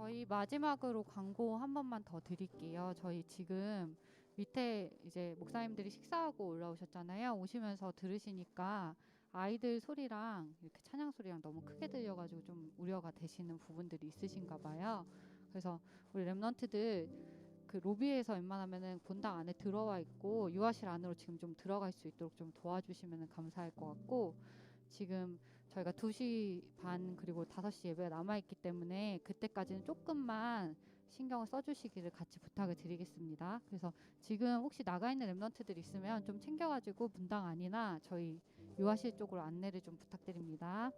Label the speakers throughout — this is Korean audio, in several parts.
Speaker 1: 저희 마지막으로 광고 한 번만 더 드릴게요. 저희 지금 밑에 이제 목사님들이 식사하고 올라오셨잖아요. 오시면서 들으시니까 아이들 소리랑 이렇게 찬양 소리랑 너무 크게 들려가지고 좀 우려가 되시는 부분들이 있으신가 봐요. 그래서 우리 랩런트들 그 로비에서 웬만하면은 본당 안에 들어와 있고 유아실 안으로 지금 좀 들어갈 수 있도록 좀 도와주시면 감사할 것 같고, 지금 저희가 2시 반 그리고 5시 예배가 남아있기 때문에 그때까지는 조금만 신경을 써주시기를 같이 부탁을 드리겠습니다. 그래서 지금 혹시 나가 있는 랩런트들 있으면 좀 챙겨가지고 분당 안이나 저희 유아실 쪽으로 안내를 좀 부탁드립니다.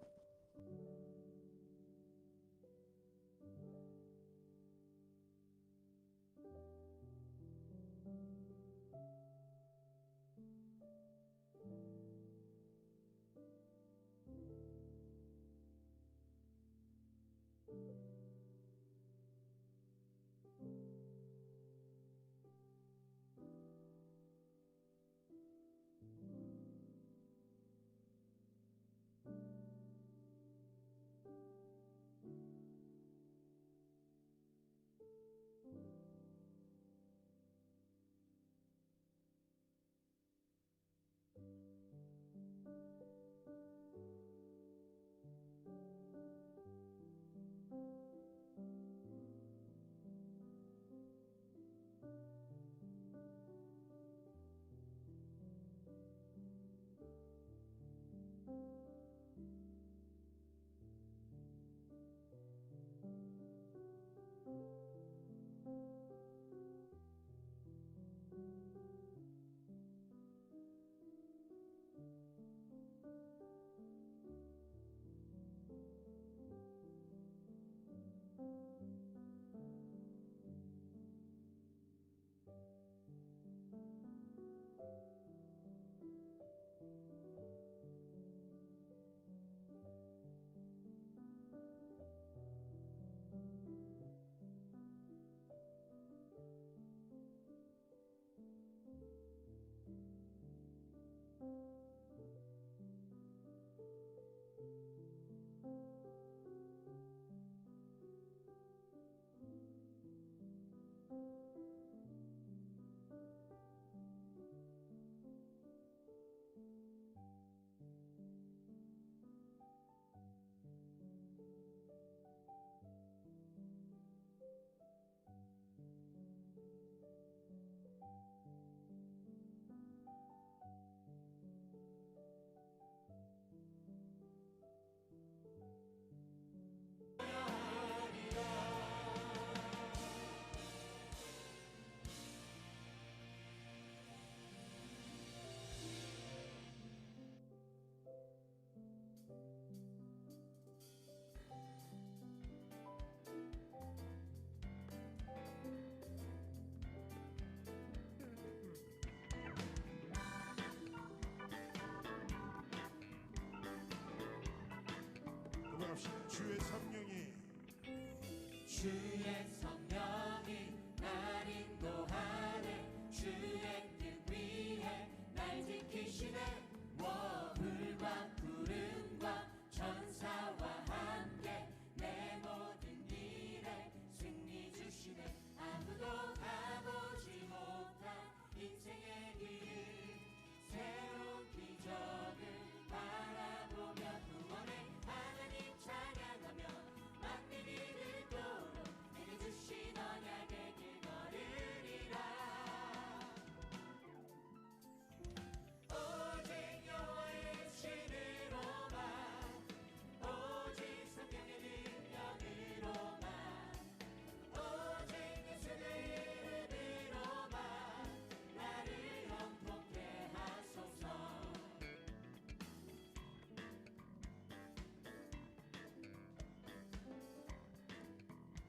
Speaker 2: 고백합시다.
Speaker 3: 주의 성령이 날 인도하네. 주의 뜻 위해 날 지키시네. 불과 구름과 천사와 함께 내 모든 일에 승리 주시네. 아무도 가보지 못한 인생의 길, 새로운 기적을 바라보며 구원의 하나님 찬양하며 만민 이르도록 내게 주신 언약의 길 걸으리라. 오직 여호와의 신으로만, 오직 성령의 능력으로만, 오직 예수의 이름으로만 나를 영통케 하소서.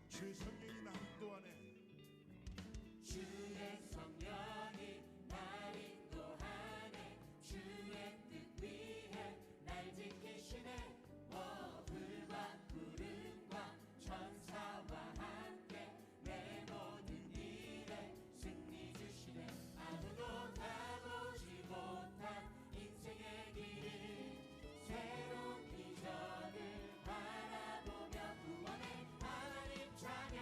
Speaker 2: 주의 성령이 나 인도하네.
Speaker 3: 주의 성령이 날 인도하네. 주의 뜻 위해 날 지키시네. 불과 구름과 천사와 함께 내 모든 일에 승리 주시네. 아무도 가보지 못한 인생의 길, 새로운 기적을 바라보며 구원의 하나님 찬양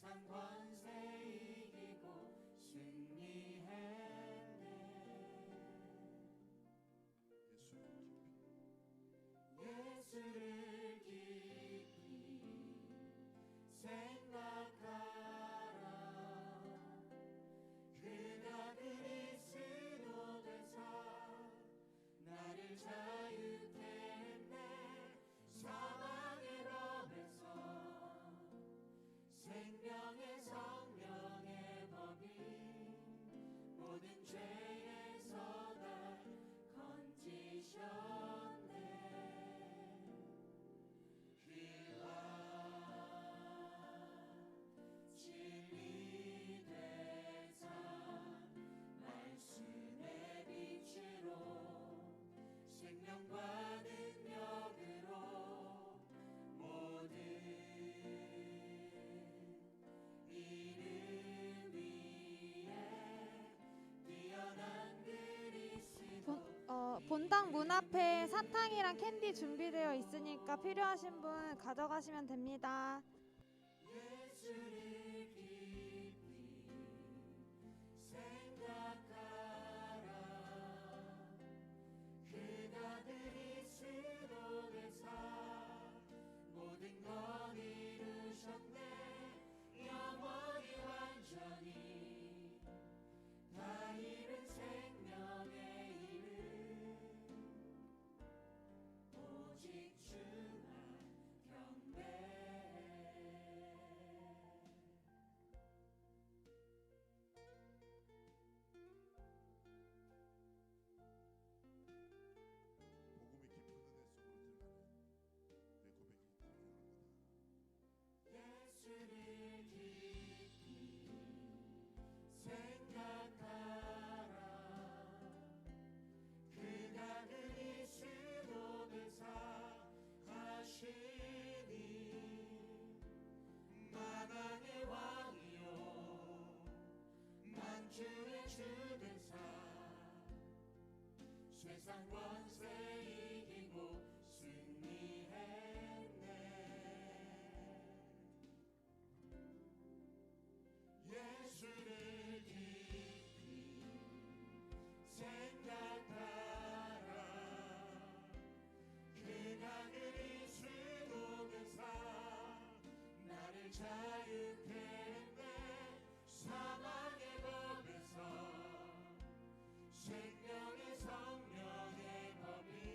Speaker 3: 세상 권세 이기고 승리했네. 예수를 깊이 생각하라. 그가 그리스도 되사 나를 자유케 했네. 사망의 법에서 생명의 성령의 법이 모든 죄에서 날 건지셨네. 그와 진리 되사 말씀의 빛으로 생명과 능력으로 모든 이름 위에 뛰어난 그리스도.
Speaker 4: 본당 문 앞에 사탕이랑 캔디 준비되어 있으니까 필요하신 분 가져가시면 됩니다.
Speaker 3: 예수를 깊이 생각하라. 그가 그리스도 되사 모든 것 이루셨네. 영원히 완전히 다 이룬 생명의 이름 오직 주만 경배해.
Speaker 2: 복음의 깊은 은혜 속으로 들어가는 내 고백이 있기를 원합니다.
Speaker 3: 예수를 깊이 생각하라. 그가 그리스도 되사 하시니 만왕의 왕이요 만주의 주 되사 세상 권세 이기고 승리했네. 예수를 깊이 생각하라. 그가 그리스도 되사 나를 자유케 했네. 사망의 법에서 생명의 성령의 법이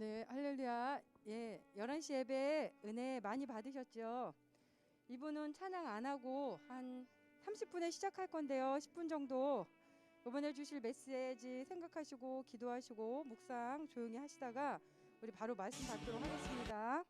Speaker 5: 네, 할렐루야. 예, 11시 예배 은혜 많이 받으셨죠? 이분은 찬양 안 하고 한 30분에 시작할 건데요. 10분 정도 이번에 주실 메시지 생각하시고 기도하시고 묵상 조용히 하시다가 우리 바로 말씀 받도록 하겠습니다.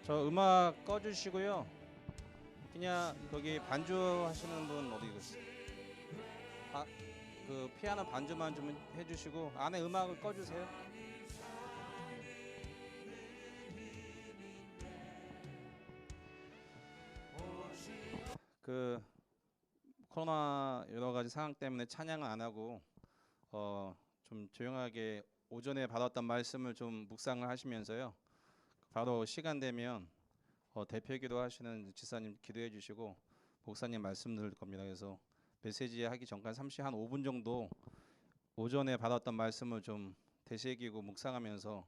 Speaker 6: 저 음악 꺼주시고요. 그냥 거기 반주하시는 분 어디 계세요? 그 피아노 반주만 좀 해주시고 안에 음악을 꺼주세요. 그 코로나 여러 가지 상황 때문에 찬양을 안 하고 좀 조용하게 오전에 받았던 말씀을 좀 묵상을 하시면서요. 바로 시간 되면 대표기도 하시는 지사님 기도해 주시고 목사님 말씀 들을 겁니다. 그래서 메시지 하기 전까지 30, 한 5분 정도 오전에 받았던 말씀을 좀 되새기고 묵상하면서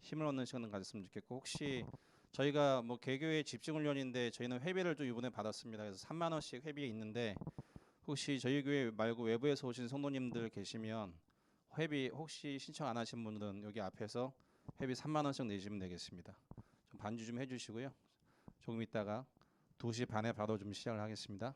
Speaker 6: 힘을 얻는 시간을 가졌으면 좋겠고, 혹시 저희가 뭐 개교의 집중훈련인데 저희는 회비를 좀 이번에 받았습니다. 그래서 3만 원씩 회비 있는데 혹시 저희 교회 말고 외부에서 오신 성도님들 계시면 회비 혹시 신청 안 하신 분들은 여기 앞에서 회비 3만 원씩 내시면 되겠습니다. 좀 반주 좀 해주시고요. 조금 있다가 2시 반에 바로 좀 시작을 하겠습니다.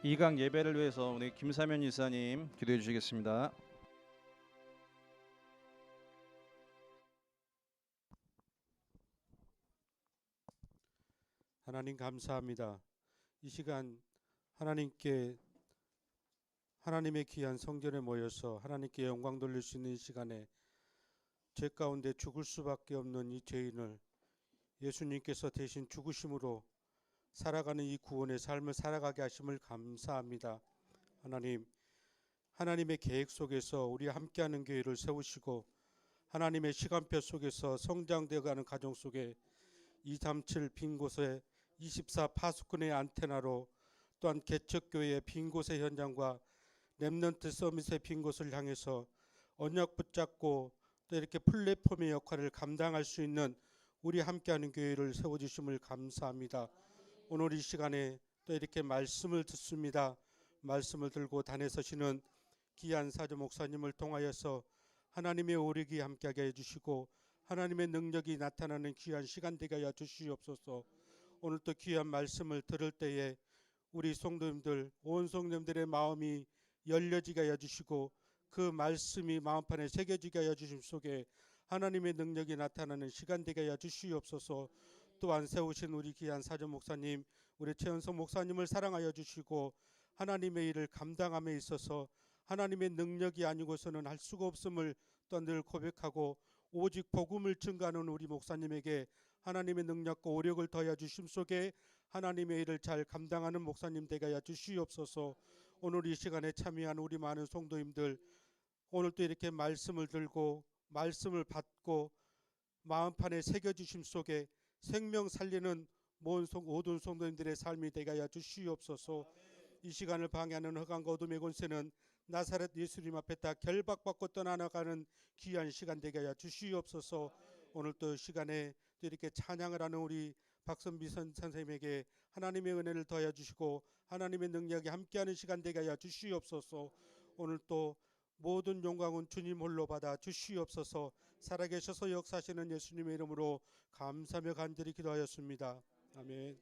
Speaker 6: 이강 예배를 위해서 우리 김사면 이사님 기도해 주시겠습니다.
Speaker 7: 하나님 감사합니다. 이 시간 하나님의 귀한 성전에 모여서 하나님께 영광 돌릴 수 있는 이 시간에 죄 가운데 죽을 수밖에 없는 이 죄인을 예수님께서 대신 죽으심으로 살아가는 이 구원의 삶을 살아가게 하심을 감사합니다. 하나님의 계획 속에서 우리 함께하는 교회를 세우시고 하나님의 시간표 속에서 성장되어가는 가정 속에 237 빈 곳에 24 파수꾼의 안테나로 또한 개척교회의 빈 곳의 현장과 렘넌트 서밋의 빈 곳을 향해서 언약 붙잡고 또 이렇게 플랫폼의 역할을 감당할 수 있는 우리 함께하는 교회를 세워주심을 감사합니다. 오늘 이 시간에 또 이렇게 말씀을 듣습니다. 말씀을 들고 단에 서시는 귀한 사저 목사님을 통하여서 하나님의 오력이 함께하게 해주시고 하나님의 능력이 나타나는 귀한 시간 되게 하여 주시옵소서. 오늘 또 귀한 말씀을 들을 때에 우리 성도님들 온 성도님들의 마음이 열려지게 하여 주시고 그 말씀이 마음판에 새겨지게 하여 주심 속에 하나님의 능력이 나타나는 시간 되게 하여 주시옵소서. 또한 세우신 우리 귀한 사저 목사님, 우리 최은성 목사님을 사랑하여 주시고 하나님의 일을 감당함에 있어서 하나님의 능력이 아니고서는 할 수가 없음을 또 늘 고백하고 오직 복음을 증거하는 우리 목사님에게 하나님의 능력과 오력을 더하여 주심 속에 하나님의 일을 잘 감당하는 목사님 되게 하여 주시옵소서. 오늘 이 시간에 참여한 우리 많은 성도님들, 오늘 또 이렇게 말씀을 들고 말씀을 받고 마음판에 새겨주심 속에 생명 살리는 모든 성도님들의 삶이 되게 하여 주시옵소서. 이 시간을 방해하는 흑암과 어둠의 권세는 나사렛 예수님 앞에 다 결박받고 떠나가는 귀한 시간 되게 하여 주시옵소서. 오늘 또 시간에 또 이렇게 찬양을 하는 우리 박선비 선생님에게 하나님의 은혜를 더하여 주시고 하나님의 능력이 함께하는 시간 되게 하여 주시옵소서. 오늘 또 모든 영광은 주님 홀로 받아 주시옵소서. 살아계셔서 역사하시는 예수님의 이름으로 감사하며 간절히 기도하였습니다. 아멘.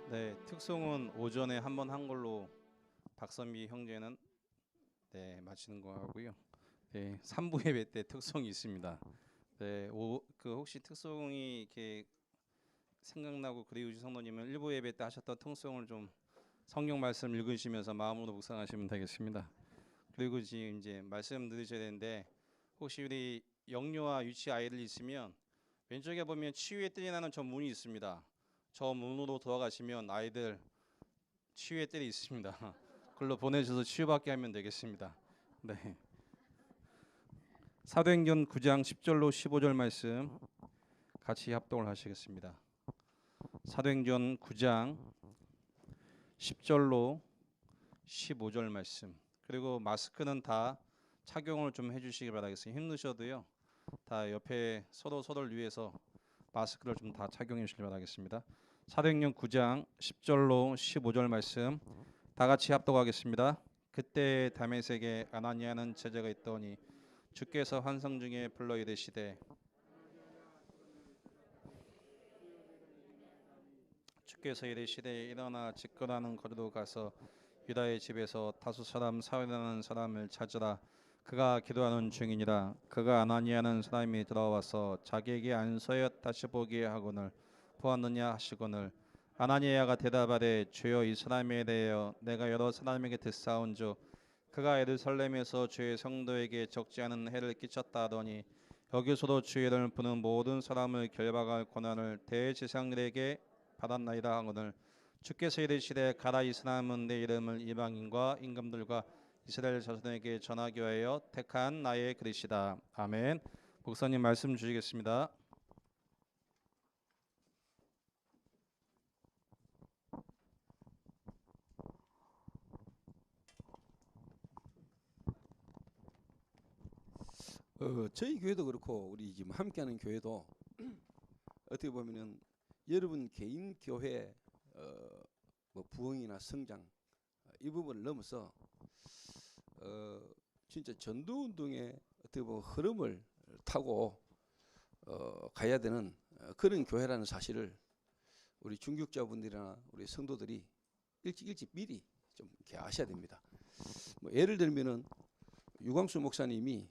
Speaker 6: 네, 특송은 오전에 한 번 한 걸로 박선미 형제는 마치는 거 하고요. 네, 3부 예배 때 특송이 있습니다. 네, 혹시 특송이 이렇게 생각나고 그리우신 성도님은 1부 예배 때 하셨던 특송을 좀 성경 말씀 읽으시면서 마음으로 묵상하시면 되겠습니다. 그리고 지금 이제 말씀 들으셔야 되는데 혹시 우리 영유아 유치 아이들 있으면 왼쪽에 보면 치유의 뜰이 나는 저 문이 있습니다. 저 문으로 들어가시면 아이들 치유의 뜰이 있습니다. 그걸로 보내셔서 치유받게 하면 되겠습니다. 네. 사도행전 9장 10절로 15절 말씀 같이 합독을 하시겠습니다. 사도행전 9장 10절로 15절 말씀. 그리고 마스크는 다 착용을 좀 해주시기 바라겠습니다. 힘드셔도요. 다 옆에 서로를 위해서 마스크를 좀 다 착용해 주시기 바라겠습니다. 사도행전 9장 10절로 15절 말씀 다 같이 합독하겠습니다. 그때 다메섹에 아나니아는 제자가 있더니 주께서 환상 중에 불러 이르시되 일어나 직거하는 거리로 가서 유다의 집에서 다수 사람 사회라는 사람을 찾으라. 그가 기도하는 중이니라. 그가 아나니아는 사람이 들어와서 자기에게 안서여 다시 보게 하거늘 보았느냐 하시거늘 아나니아가 대답하되 주여 이 사람에 대하여 내가 여러 사람에게 듣사온즉 그가 예루살렘에서 주의 성도에게 적지 않은 해를 끼쳤다 하더니 여기서도 주의 이름을 부는 모든 사람을 결박할 권한을 대제사장들에게 받았나이다 하거늘 주께서 이르시되 가라. 이 사람은 내 이름을 이방인과 임금들과 이스라엘 자손에게 전하기 위하여 택한 나의 그릇이다. 아멘. 목사님 말씀 주시겠습니다.
Speaker 8: 저희 교회도 그렇고 우리 지금 함께하는 교회도 어떻게 보면은 여러분 개인 교회 뭐 부흥이나 성장 이 부분을 넘어서 진짜 전도 운동의 어떻게 보면 흐름을 타고 가야 되는 그런 교회라는 사실을 우리 중직자분들이나 우리 성도들이 일찍 미리 좀 이렇게 아셔야 됩니다. 뭐 예를 들면은 유광수 목사님이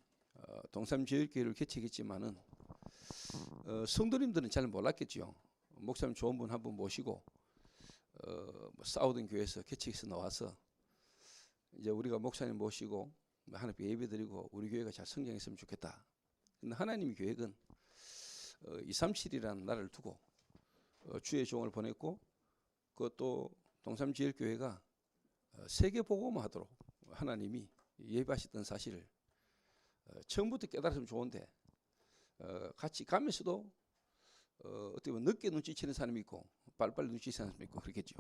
Speaker 8: 동삼제일교회를 개척했지만은 성도님들은 잘 몰랐겠죠. 목사님 좋은 분 한 분 모시고 뭐 싸우던 교회에서 개척해서 나와서 이제 우리가 목사님 모시고 하나님께 예배드리고 우리 교회가 잘 성장했으면 좋겠다. 근데 하나님의 계획은 237이라는 날을 두고 주의 종을 보냈고 그것도 동삼제일교회가 세계 복음화하도록 하나님이 예비하셨던 사실을 처음부터 깨달았으면 좋은데 같이 가면서도 어떻게 보면 늦게 눈치채는 사람이 있고 빨리빨리 눈치채는 사람이 있고 그렇겠죠.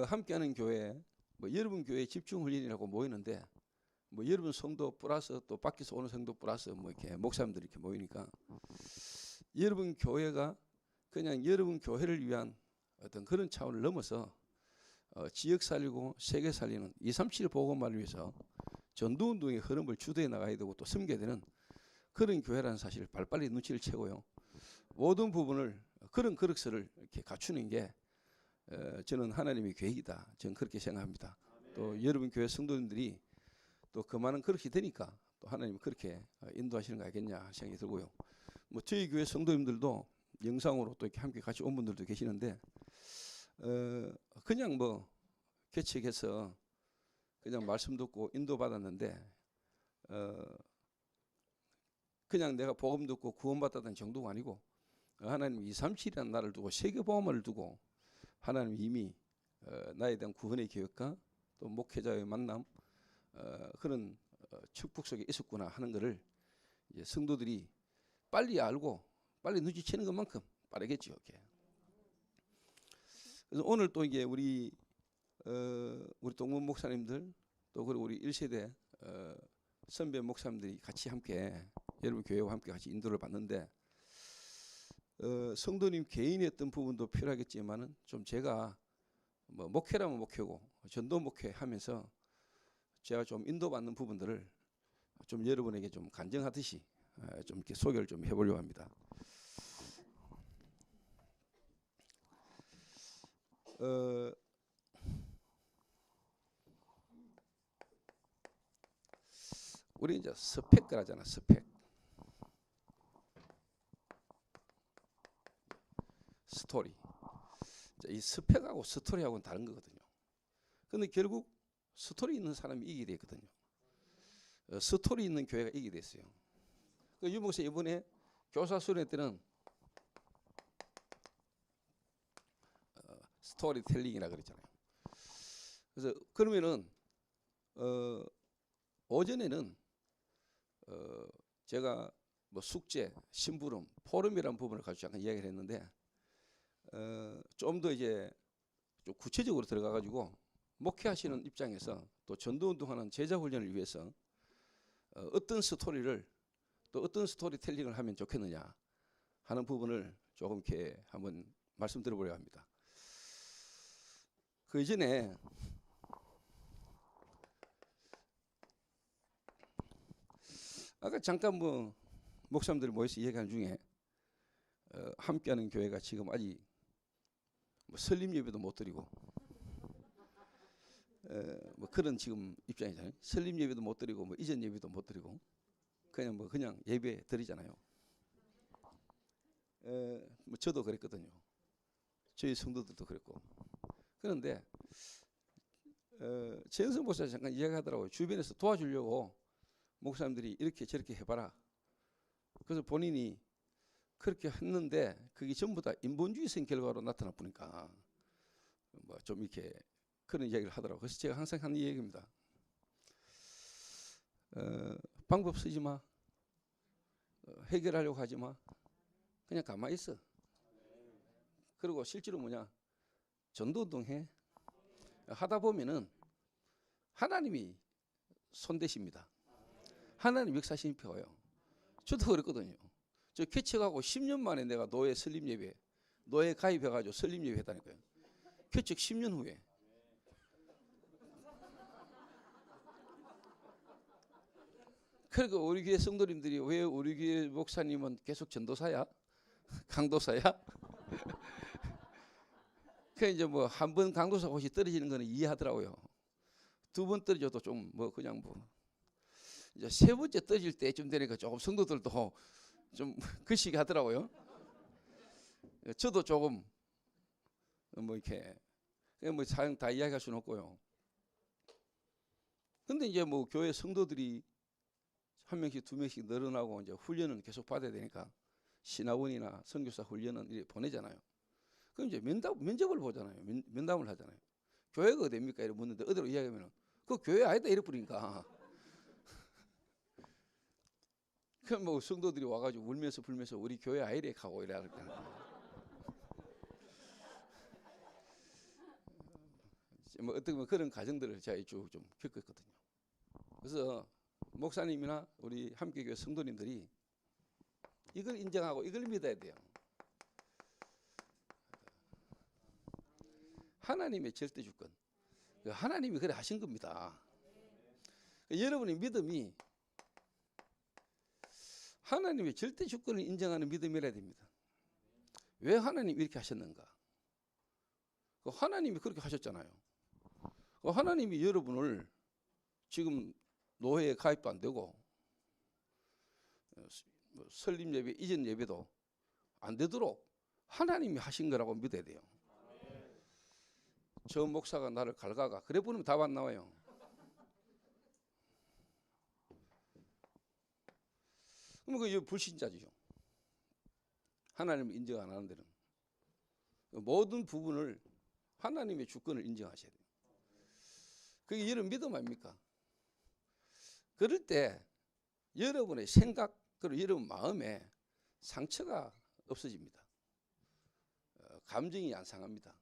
Speaker 8: 함께하는 교회, 뭐 여러분 교회 집중 훈련이라고 모이는데 뭐 여러분 성도 플러스 또 밖에서 오는 성도 플러스 뭐 이렇게 목사님들이 이렇게 모이니까 여러분 교회가 그냥 여러분 교회를 위한 어떤 그런 차원을 넘어서 지역 살리고 세계 살리는 237 복음화를 위해서 전도운동의 흐름을 주도해 나가야 되고 또 섬겨야 되는 그런 교회라는 사실을 빨리빨리 눈치를 채고요. 모든 부분을 그런 그릇을 이렇게 갖추는 게 저는 하나님의 계획이다. 저는 그렇게 생각합니다. 또 여러분 교회 성도님들이 또 그 많은 그릇이 되니까 또 하나님이 그렇게 인도하시는 거 아니겠냐 생각이 들고요. 뭐 저희 교회 성도님들도 영상으로 또 이렇게 함께 같이 온 분들도 계시는데 그냥 뭐 개척해서 그냥 말씀 듣고 인도 받았는데 그냥 내가 복음 듣고 구원받았다는 정도가 아니고 하나님 237이라는 날을 두고 세계 복음을 두고 하나님 이미 나에 대한 구원의 계획과 또 목회자의 만남 그런 축복 속에 있었구나 하는 것을 이제 성도들이 빨리 알고 빨리 눈치채는 것만큼 빠르겠죠. 이렇게. 그래서 오늘 또 이게 우리 동문 목사님들 또 그리고 우리 1세대 선배 목사님들이 같이 함께 여러분 교회와 함께 같이 인도를 받는데 성도님 개인의 어떤 부분도 필요하겠지만은 좀 제가 뭐 목회라면 목회고 전도 목회하면서 제가 좀 인도받는 부분들을 좀 여러분에게 좀 간증하듯이 좀 이렇게 소개를 좀 해보려고 합니다. 우리 이제 스펙을 하잖아. 스펙. 스토리. 이 스펙하고 스토리하고는 다른 거거든요. 근데 결국 스토리 있는 사람이 이기게 되거든요. 스토리 있는 교회가 이기게 됐어요. 유 목사 이번에 교사 수련 때는 스토리텔링이라 그랬잖아요. 그래서 그러면은 오전에는 제가 뭐 숙제, 심부름, 포럼이라는 부분을 가지고 잠깐 이야기를 했는데 좀 더 이제 좀 구체적으로 들어가 가지고 목회하시는 입장에서 또 전도운동하는 제자훈련을 위해서 어떤 스토리를 또 어떤 스토리텔링을 하면 좋겠느냐 하는 부분을 조금 이렇게 한번 말씀드려보려고 합니다. 그 이전에 아까 잠깐 뭐 목사님들이 모여서 얘기하는 중에 함께하는 교회가 지금 아직 뭐 설립 예배도 못 드리고 뭐 그런 지금 입장이잖아요. 설립 예배도 못 드리고 뭐 이전 예배도 못 드리고 그냥 예배 드리잖아요. 뭐 저도 그랬거든요. 저희 성도들도 그랬고. 그런데 최은성 목사 잠깐 이야기하더라고요. 주변에서 도와주려고 목사님들이 이렇게 저렇게 해봐라. 그래서 본인이 그렇게 했는데 그게 전부 다 인본주의성 결과로 나타나 보니까 뭐 좀 이렇게 그런 이야기를 하더라고요. 그래서 제가 항상 하는 얘기입니다. 방법 쓰지 마. 해결하려고 하지 마. 그냥 가만히 있어. 그리고 실제로 뭐냐. 전도운동 해. 하다 보면은 하나님이 손대십니다. 하나님 역사심이 펴요. 저도 그랬거든요. 저 개척하고 10년 만에 내가 노예 설립 예배, 노예 가입해가지고 설립 예배 했다니까요. 개척 10년 후에. 그러니까 우리 교회 성도님들이 왜 우리 교회 목사님은 계속 전도사야? 강도사야? 그 이제 뭐 한 번 강도사 혹시 떨어지는 거는 이해하더라고요. 두 번 떨어져도 좀 뭐 그냥 뭐 이제 세 번째 떨어질 때쯤 되니까 조금 성도들도 좀 그시기 하더라고요. 저도 조금 뭐 이렇게 뭐 사용 다 이야기할 수는 없고요. 근데 이제 뭐 교회 성도들이 한 명씩 두 명씩 늘어나고 이제 훈련은 계속 받아야 되니까 신학원이나 선교사 훈련은 이렇게 보내잖아요. 그럼 이제 면접을 보잖아요. 면담을 하잖아요. 교회가 어디입니까? 이렇게 묻는데 어디로 이야기하면 그 교회 아니다 이래 버리니까. 그럼 뭐 성도들이 와가지고 울면서 불면서 우리 교회 아이래 하고 이래 할 때는 뭐 어떻게 보면 그런 과정들을 제가 쭉 좀 겪었거든요. 그래서 목사님이나 우리 함께교회 성도님들이 이걸 인정하고 이걸 믿어야 돼요. 하나님의 절대 주권. 하나님이 그래 하신 겁니다. 여러분의 믿음이 하나님의 절대 주권을 인정하는 믿음이라야 됩니다. 왜 하나님이 이렇게 하셨는가? 하나님이 그렇게 하셨잖아요. 하나님이 여러분을 지금 노예에 가입도 안 되고 설립 예배 이전 예배도 안 되도록 하나님이 하신 거라고 믿어야 돼요. 저 목사가 나를 갈가가 그래 보면 답 안 나와요. 그럼 그 불신자죠. 하나님을 인정 안 하는 데는 모든 부분을 하나님의 주권을 인정하셔야 돼요. 그게 여러분 믿음 아닙니까? 그럴 때 여러분의 생각 그리고 여러분 마음에 상처가 없어집니다. 감정이 안 상합니다.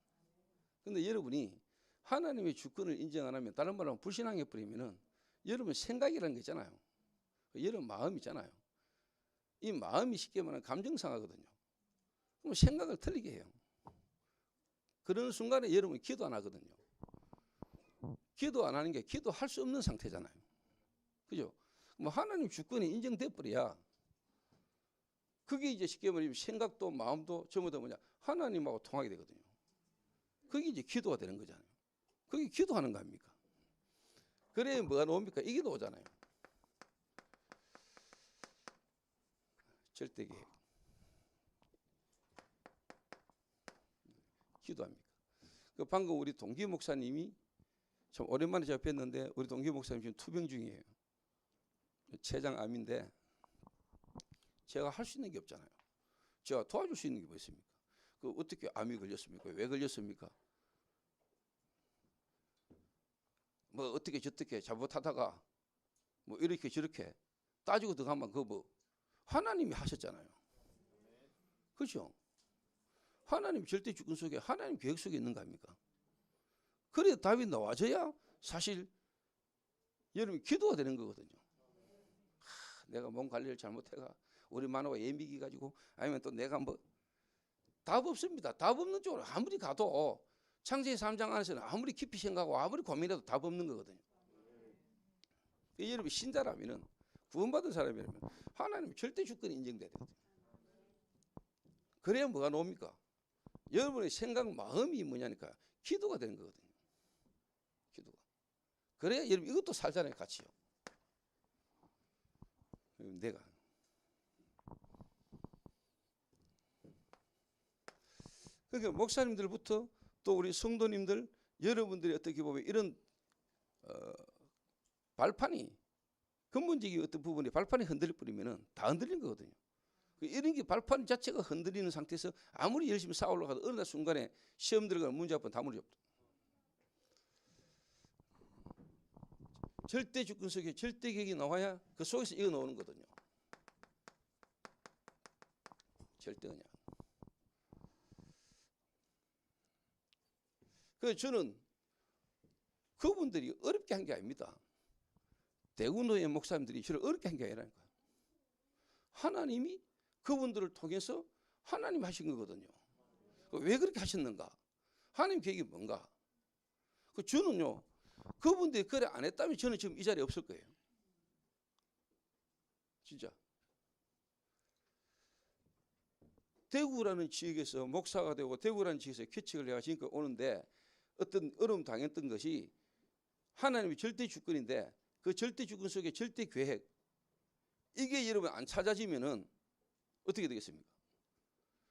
Speaker 8: 근데 여러분이 하나님의 주권을 인정 안 하면 다른 말로 하면 불신앙해 버리면은 여러분 생각이라는 게 있잖아요. 여러분 마음이잖아요. 이 마음이 쉽게 말하면 감정 상하거든요. 그럼 생각을 틀리게 해요. 그런 순간에 여러분이 기도 안 하거든요. 기도 안 하는 게 기도할 수 없는 상태잖아요. 그죠? 그럼 하나님 주권이 인정돼 버려야 그게 이제 쉽게 말하면 생각도 마음도 전부 다 뭐냐 하나님하고 통하게 되거든요. 그게 이제 기도가 되는 거잖아요. 그게 기도하는 거 아닙니까? 그래 뭐가 나옵니까? 이게 나오잖아요. 절대계획. 기도합니까? 그 방금 우리 동기 목사님이 참 오랜만에 제가 뵀는데 우리 동기 목사님 지금 투병 중이에요. 췌장암인데 제가 할 수 있는 게 없잖아요. 제가 도와줄 수 있는 게 뭐 있습니까? 그 어떻게 암이 걸렸습니까? 왜 걸렸습니까? 뭐 어떻게 저떻게 잘못하다가 뭐 이렇게 저렇게 따지고 들어가면 그거 뭐 하나님이 하셨잖아요. 그렇죠? 하나님 절대 주권 속에 하나님 계획 속에 있는 거 아닙니까? 그래 답이 나와줘야 사실 여러분이 기도가 되는 거거든요. 내가 몸 관리를 잘못해가 우리 마누가 예미기 가지고 아니면 또 내가 뭐 답 없습니다. 답 없는 쪽으로 아무리 가도 창세기 3장 안에서는 아무리 깊이 생각하고 아무리 고민해도 답 없는 거거든요. 여러분 신자라면은 구원받은 사람이라면 하나님 절대 주권이 인정돼야 되거든요. 그래야 뭐가 나옵니까? 여러분의 생각 마음이 뭐냐니까 기도가 되는 거거든요. 기도가. 그래야 여러분 이것도 살잖아요, 같이요. 내가 그러니까 목사님들부터 또 우리 성도님들 여러분들이 어떻게 보면 이런 발판이 근본적인 어떤 부분이 발판이 흔들릴 뿐이면은 다 흔들린 거거든요. 이런 게 발판 자체가 흔들리는 상태에서 아무리 열심히 싸우려고 해도 어느 날 순간에 시험 들어가는 문제 앞은 다 무너져. 절대 주권 속에 절대 계획이 나와야 그 속에서 이거 나오는 거거든요. 절대 언약. 그래서 저는 그분들이 어렵게 한 게 아닙니다. 대구노예 목사님들이 저를 어렵게 한 게 아니라니까요. 하나님이 그분들을 통해서 하나님 하신 거거든요. 왜 그렇게 하셨는가? 하나님 계획이 뭔가? 저는요, 그분들이 그래 안 했다면 저는 지금 이 자리에 없을 거예요. 진짜. 대구라는 지역에서 목사가 되고 대구라는 지역에서 개척을 해가 지금까지 오는데 어떤 어려움 당했던 것이 하나님의 절대 주권인데 그 절대 주권 속에 절대 계획 이게 여러분 안 찾아지면은 어떻게 되겠습니까?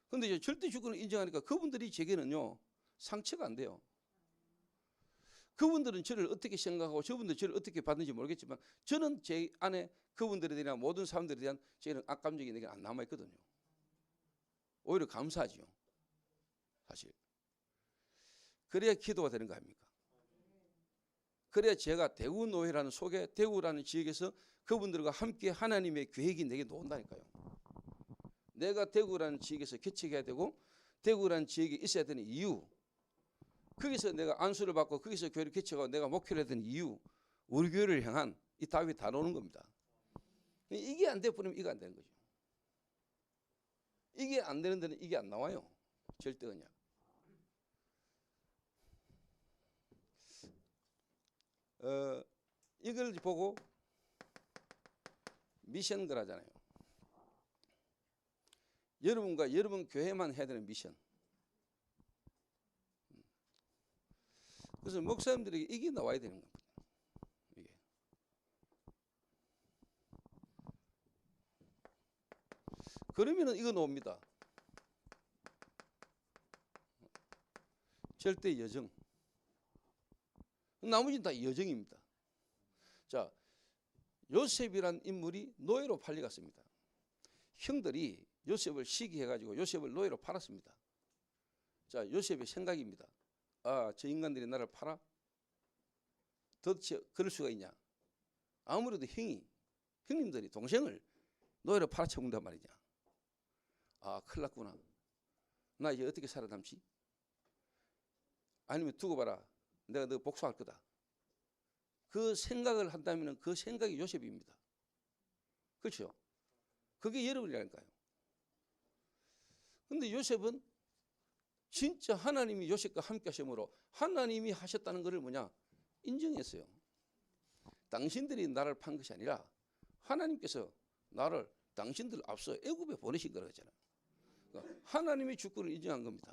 Speaker 8: 근데 이제 절대 주권을 인정하니까 그분들이 제게는요 상처가 안 돼요. 그분들은 저를 어떻게 생각하고 저분들 저를 어떻게 받는지 모르겠지만 저는 제 안에 그분들에 대한 모든 사람들에 대한 저는 악감정이 내게 안 남아 있거든요. 오히려 감사하지요. 사실. 그래야 기도가 되는 거 아닙니까? 그래야 제가 대구 노회라는 속에 대구라는 지역에서 그분들과 함께 하나님의 계획이 내게 놓온다니까요. 내가 대구라는 지역에서 개척해야 되고 대구라는 지역에 있어야 되는 이유, 거기서 내가 안수를 받고 거기서 교회를 개척하고 내가 목회를 해야 되는 이유, 우리 교회를 향한 이 답이 다 나오는 겁니다. 이게 안 돼버리면 이거 안 되는 거죠. 이게 안 되는 데는 이게 안 나와요. 절대 그냥. 이걸 보고 미션 그러잖아요. 여러분과 여러분 교회만 해야 되는 미션. 그래서 목사님들에게 이게 나와야 되는 겁니다. 이게. 그러면은 이거 나옵니다. 절대 여정. 나머지는 다 여정입니다. 자, 요셉이란 인물이 노예로 팔려갔습니다. 형들이 요셉을 시기해가지고 요셉을 노예로 팔았습니다. 자, 요셉의 생각입니다. 아, 저 인간들이 나를 팔아? 도대체 그럴 수가 있냐? 아무래도 형님들이 동생을 노예로 팔아쳐본단 말이냐? 아, 큰일 났구나. 나 이제 어떻게 살아남지? 아니면 두고 봐라. 내가 너 복수할 거다. 그 생각을 한다면 그 생각이 요셉입니다. 그렇죠? 그게 여러분이라니까요. 근데 요셉은 진짜 하나님이 요셉과 함께 하심으로 하나님이 하셨다는 것을 뭐냐? 인정했어요. 당신들이 나를 판 것이 아니라 하나님께서 나를 당신들 앞서 애굽에 보내신 거라고 했잖아요. 그러니까 하나님의 주권을 인정한 겁니다.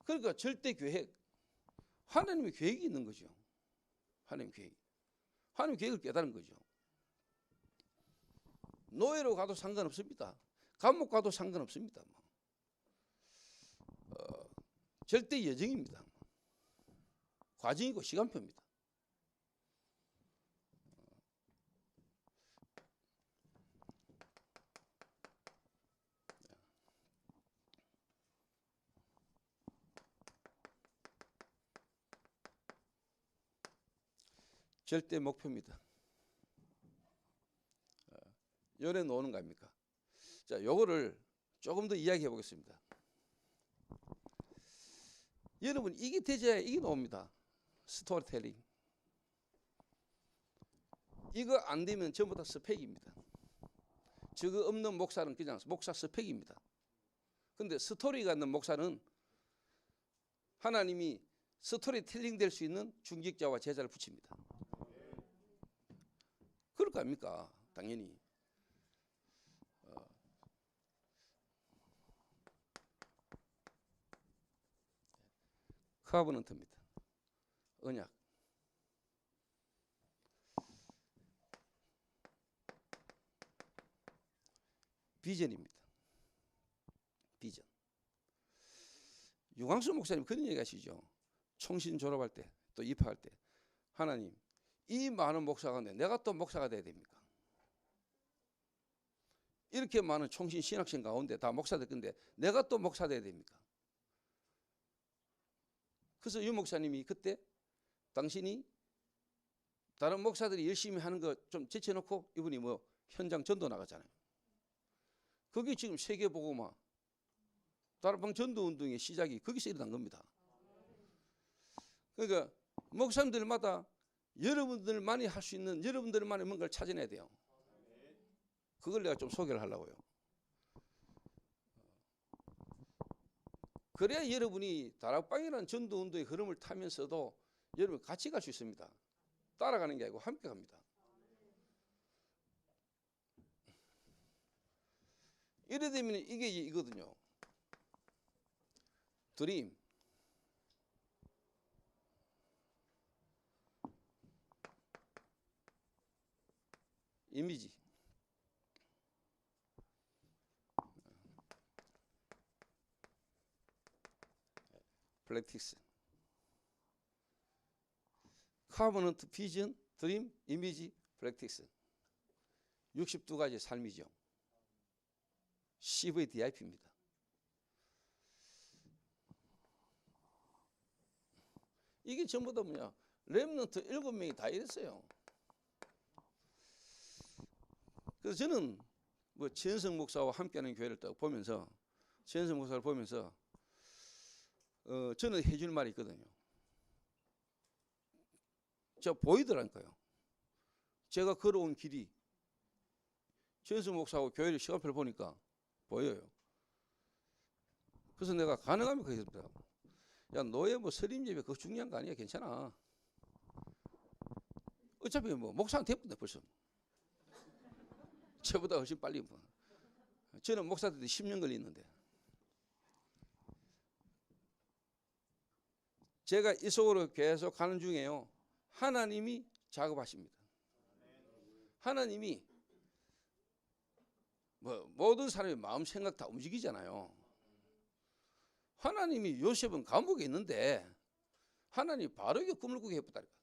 Speaker 8: 그러니까 절대 계획, 하나님의 계획이 있는 거죠. 하나님 계획. 하나님 계획을 깨달은 거죠. 노예로 가도 상관없습니다. 감옥 가도 상관없습니다. 절대 여정입니다. 과정이고 시간표입니다. 절대 목표입니다. 요래 놓는 거 아닙니까? 자, 요거를 조금 더 이야기해 보겠습니다. 여러분, 이게 되져야 이게 나옵니다. 스토리텔링. 이거 안 되면 전부 다 스펙입니다. 저거 없는 목사는 그냥 목사 스펙입니다. 근데 스토리가 있는 목사는 하나님이 스토리텔링 될 수 있는 중직자와 제자를 붙입니다. 그럴 거 아닙니까? 당연히. 커버넌트입니다. 언약. 비전입니다. 비전. 유광수 목사님 그런 얘기 하시죠. 총신 졸업할 때, 또 입학할 때, 하나님, 이 많은 목사가 있는데 내가 또 목사가 돼야 됩니까? 이렇게 많은 총신 신학생 가운데 다 목사들 건데 내가 또 목사 돼야 됩니까? 그래서 유 목사님이 그때 당신이 다른 목사들이 열심히 하는 거 좀 제쳐놓고 이분이 뭐 현장 전도 나가잖아요. 그게 지금 세계보고마 다락방 전도 운동의 시작이 거기서 일어난 겁니다. 그러니까 목사님들마다 여러분들만이 할 수 있는 여러분들만의 뭔가를 찾아내야 돼요. 그걸 내가 좀 소개를 하려고요. 그래야 여러분이 다락방이라는 전도 운동의 흐름을 타면서도 여러분 같이 갈 수 있습니다. 따라가는 게 아니고 함께 갑니다. 이래 되면 이게 이거든요. 드림, 이미지, 프랙티스, 카버넌트, 비전, 드림, 이미지, 프랙티스. 62가지 삶이죠. CVDIP입니다. 이게 전부 다 뭐냐? 렘넌트 7명이 다 이랬어요. 그래서 저는 뭐 최현성 목사와 함께하는 교회를 딱 보면서, 최현성 목사를 보면서 저는 해줄 말이 있거든요. 제가 보이더라니까요. 제가 걸어온 길이 최현성 목사하고 교회를 시간표를 보니까 보여요. 그래서 내가 가능하면 그랬습니다. 야, 너의 뭐 서림 예배 그거 중요한 거 아니야? 괜찮아. 어차피 뭐 목사는 됐던데 벌써. 저보다 훨씬 빨리. 뭐. 저는 목사 때 10년 걸렸는데. 제가 이 속으로 계속 가는 중에요. 하나님이 작업하십니다. 하나님이 뭐 모든 사람의 마음 생각 다 움직이잖아요. 하나님이 요셉은 감옥에 있는데 하나님이 바르게 꿈을 꾸게 해보다니까.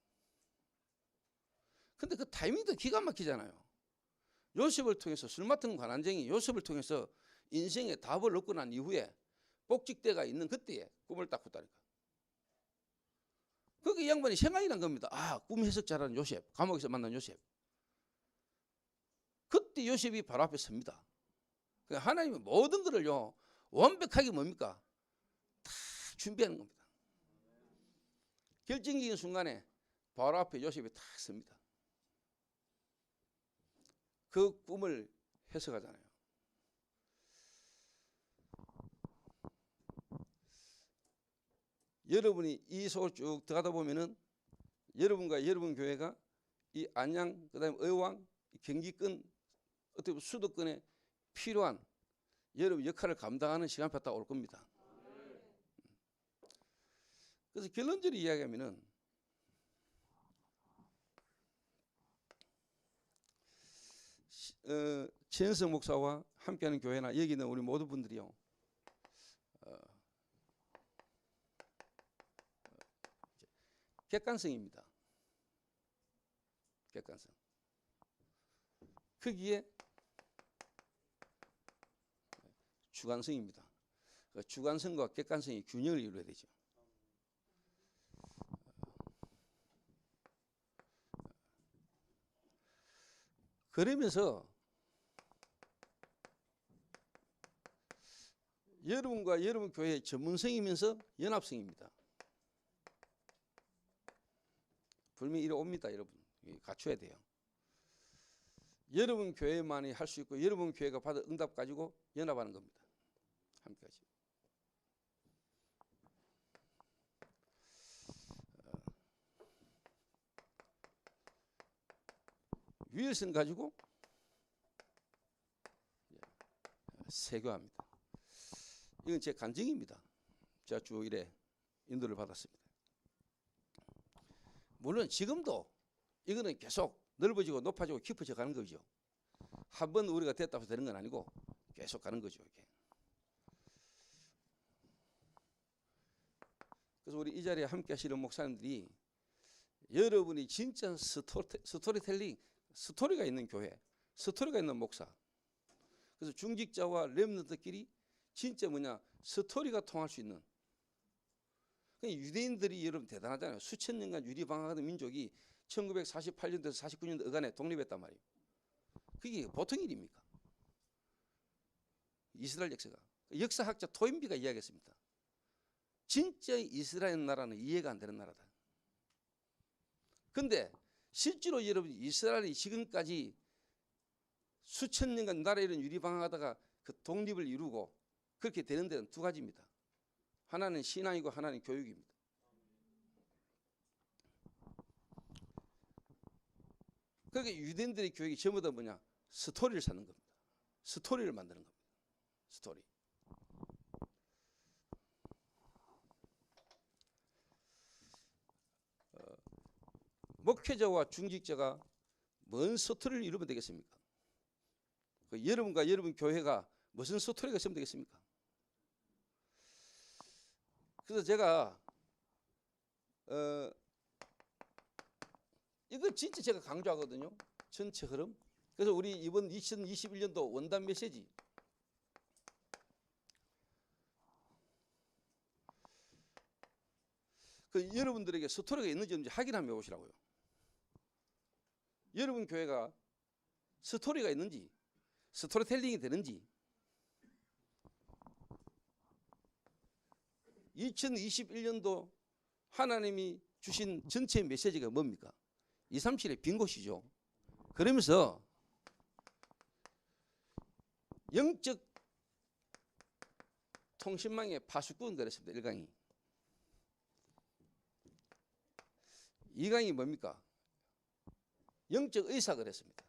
Speaker 8: 근데 그 타이밍도 기가 막히잖아요. 요셉을 통해서 술 맡은 관한쟁이 요셉을 통해서 인생의 답을 얻고 난 이후에 복직대가 있는 그때에 꿈을 딱 꿨다니까. 그게 이 양반이 생각이 난 겁니다. 아, 꿈 해석 잘하는 요셉, 감옥에서 만난 요셉. 그때 요셉이 바로 앞에 섭니다. 하나님은 모든 것을요 완벽하게 뭡니까? 다 준비하는 겁니다. 결정적인 순간에 바로 앞에 요셉이 딱 섭니다. 그 꿈을 해석하잖아요. 여러분이 이 속을 쭉 들어가다 보면은 여러분과 여러분 교회가 이 안양, 그다음에 의왕, 경기권, 어떻게 보면 수도권에 필요한 여러분 역할을 감당하는 시간표가 딱 올 겁니다. 그래서 결론적으로 이야기하면은 최현성 목사와 함께하는 교회나 여기 있는 우리 모든 분들이요. 객관성입니다. 객관성. 거기에 주관성입니다. 주관성과 객관성이 균형을 이루어야 되죠. 그러면서 여러분과 여러분 교회의 전문성이면서 연합성입니다. 분명히 이래 옵니다, 여러분. 갖춰야 돼요. 여러분 교회만이 할 수 있고 여러분 교회가 받은 응답 가지고 연합하는 겁니다. 함께 하죠. 위일성 가지고 세교합니다. 이건 제 간증입니다. 제가 쭉 이래 인도를 받았습니다. 물론 지금도 이거는 계속 넓어지고 높아지고 깊어져 가는 거죠. 한 번 우리가 됐다고 해서 되는 건 아니고 계속 가는 거죠. 이게. 그래서 우리 이 자리에 함께 하시는 목사님들이 여러분이 진짜 스토리텔링, 스토리가 있는 교회, 스토리가 있는 목사. 그래서 중직자와 렘넌트끼리 진짜 뭐냐 스토리가 통할 수 있는. 유대인들이 여러분 대단하잖아요. 수천 년간 유리방황하던 민족이 1948년도에서 49년도 어간에 독립했단 말이에요. 그게 보통 일입니까? 이스라엘 역사가. 역사학자 토인비가 이야기했습니다. 진짜 이스라엘 나라는 이해가 안 되는 나라다. 근데 실제로 여러분 이스라엘이 지금까지 수천 년간 나라에 이런 유리방황하다가 그 독립을 이루고 그렇게 되는 데는 두 가지입니다. 하나는 신앙이고 하나는 교육입니다. 그러니까 유대인들의 교육이 전부 다 뭐냐? 스토리를 찾는 겁니다. 스토리를 만드는 겁니다. 스토리. 목회자와 중직자가 뭔 스토리를 이루면 되겠습니까? 여러분과 여러분 교회가 무슨 스토리가 있으면 되겠습니까? 그래서 제가 이거 진짜 제가 강조하거든요. 전체 흐름. 그래서 우리 이번 2021년도 원단 메시지 여러분들에게 스토리가 있는지 없는지 확인 한번 해보시라고요. 여러분 교회가 스토리가 있는지, 스토리텔링이 되는지, 2021년도 하나님이 주신 전체 메시지가 뭡니까? 237의 빈 곳이죠. 그러면서 영적 통신망의 파수꾼 그랬습니다. 1강이. 2강이 뭡니까? 영적 의사 그랬습니다.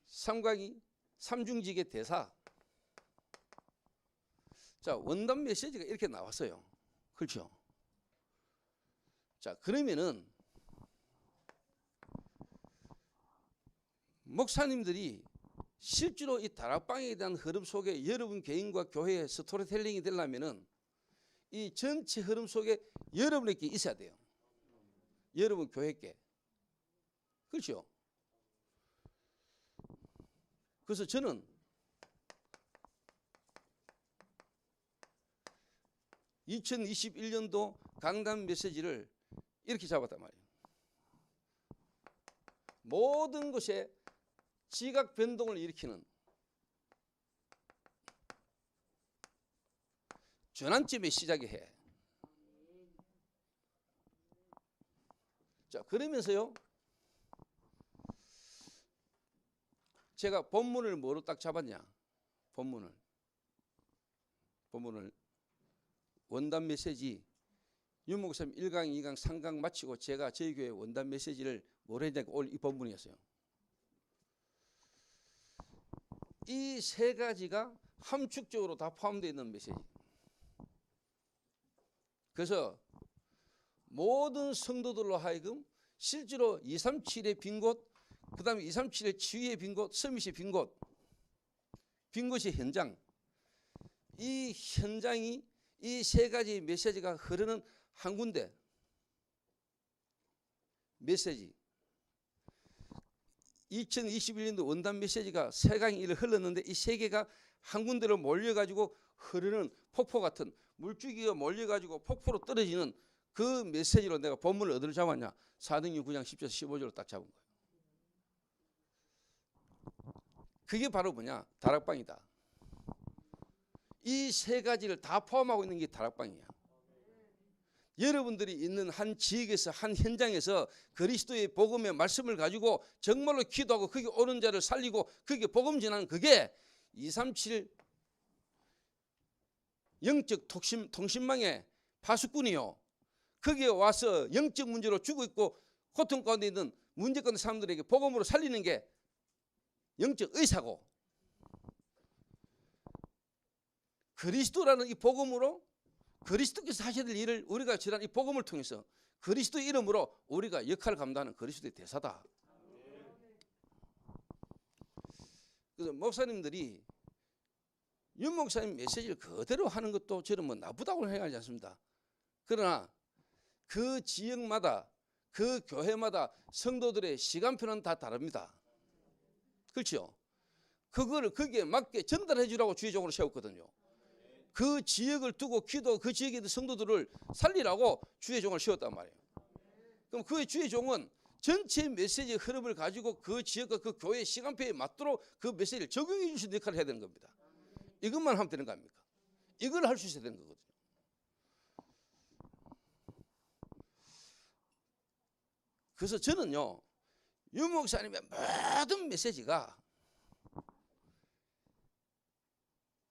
Speaker 8: 3강이 삼중직의 대사. 자, 원단 메시지가 이렇게 나왔어요. 그렇죠? 자, 그러면은 목사님들이 실제로 이 다락방에 대한 흐름 속에 여러분 개인과 교회의 스토리텔링이 되려면은 이 전체 흐름 속에 여러분에게 있어야 돼요. 여러분 교회께. 그렇죠? 그래서 저는 2021년도 강단 메시지를 이렇게 잡았단 말이에요. 모든 것에 지각 변동을 일으키는 전환점의 시작이 해. 자, 그러면서요, 제가 본문을 뭐로 딱 잡았냐? 본문을 원단 메시지 윤 목사님 1강, 2강, 3강 마치고 제가 저희 교회 원단 메시지를 뭐로 했냐니까 오늘 이 본문이었어요. 이 세 가지가 함축적으로 다 포함되어 있는 메시지. 그래서 모든 성도들로 하여금 실제로 237의 빈 곳, 그 다음에 237의 치유의 빈 곳, 서밋의 빈 곳, 빈 곳의 현장, 이 현장이 이 세 가지 메시지가 흐르는 한 군데 메시지. 2021년도 원단 메시지가 세 강이 흘렀는데 이 세 개가 한 군데로 몰려가지고 흐르는 폭포 같은 물줄기가 몰려가지고 폭포로 떨어지는 그 메시지로 내가 본문을 어디를 잡았냐? 사도행전 9장 10절 15절로 딱 잡은 거예요. 그게 바로 뭐냐? 다락방이다. 이 세 가지를 다 포함하고 있는 게 다락방이야. 여러분들이 있는 한 지역에서 한 현장에서 그리스도의 복음의 말씀을 가지고 정말로 기도하고 거기 오는 자를 살리고 그게 복음 전하는 그게 237 영적 통신망의 파수꾼이요. 거기에 와서 영적 문제로 죽어 있고 고통 가운데 있는 문제 가운데 사람들에게 복음으로 살리는 게 영적 의사고, 그리스도라는 이 복음으로 그리스도께서 하셔야 될 일을 우리가 지난 이 복음을 통해서 그리스도의 이름으로 우리가 역할을 감당하는 그리스도의 대사다. 그래서 목사님들이 윤 목사님 메시지를 그대로 하는 것도 저는 뭐 나쁘다고 생각하지 않습니다. 그러나 그 지역마다 그 교회마다 성도들의 시간표는 다 다릅니다. 그렇죠? 그거를 거기에 맞게 전달해 주라고 주의종으로 세웠거든요. 그 지역을 두고 기도, 그 지역에 있는 성도들을 살리라고 주의종을 세웠단 말이에요. 그럼 그 주의종은 전체 메시지의 흐름을 가지고 그 지역과 그 교회의 시간표에 맞도록 그 메시지를 적용해 주시는 역할을 해야 되는 겁니다. 이것만 하면 되는 거 아닙니까? 이걸 할 수 있어야 되는 거거든요. 그래서 저는요, 윤 목사님의 모든 메시지가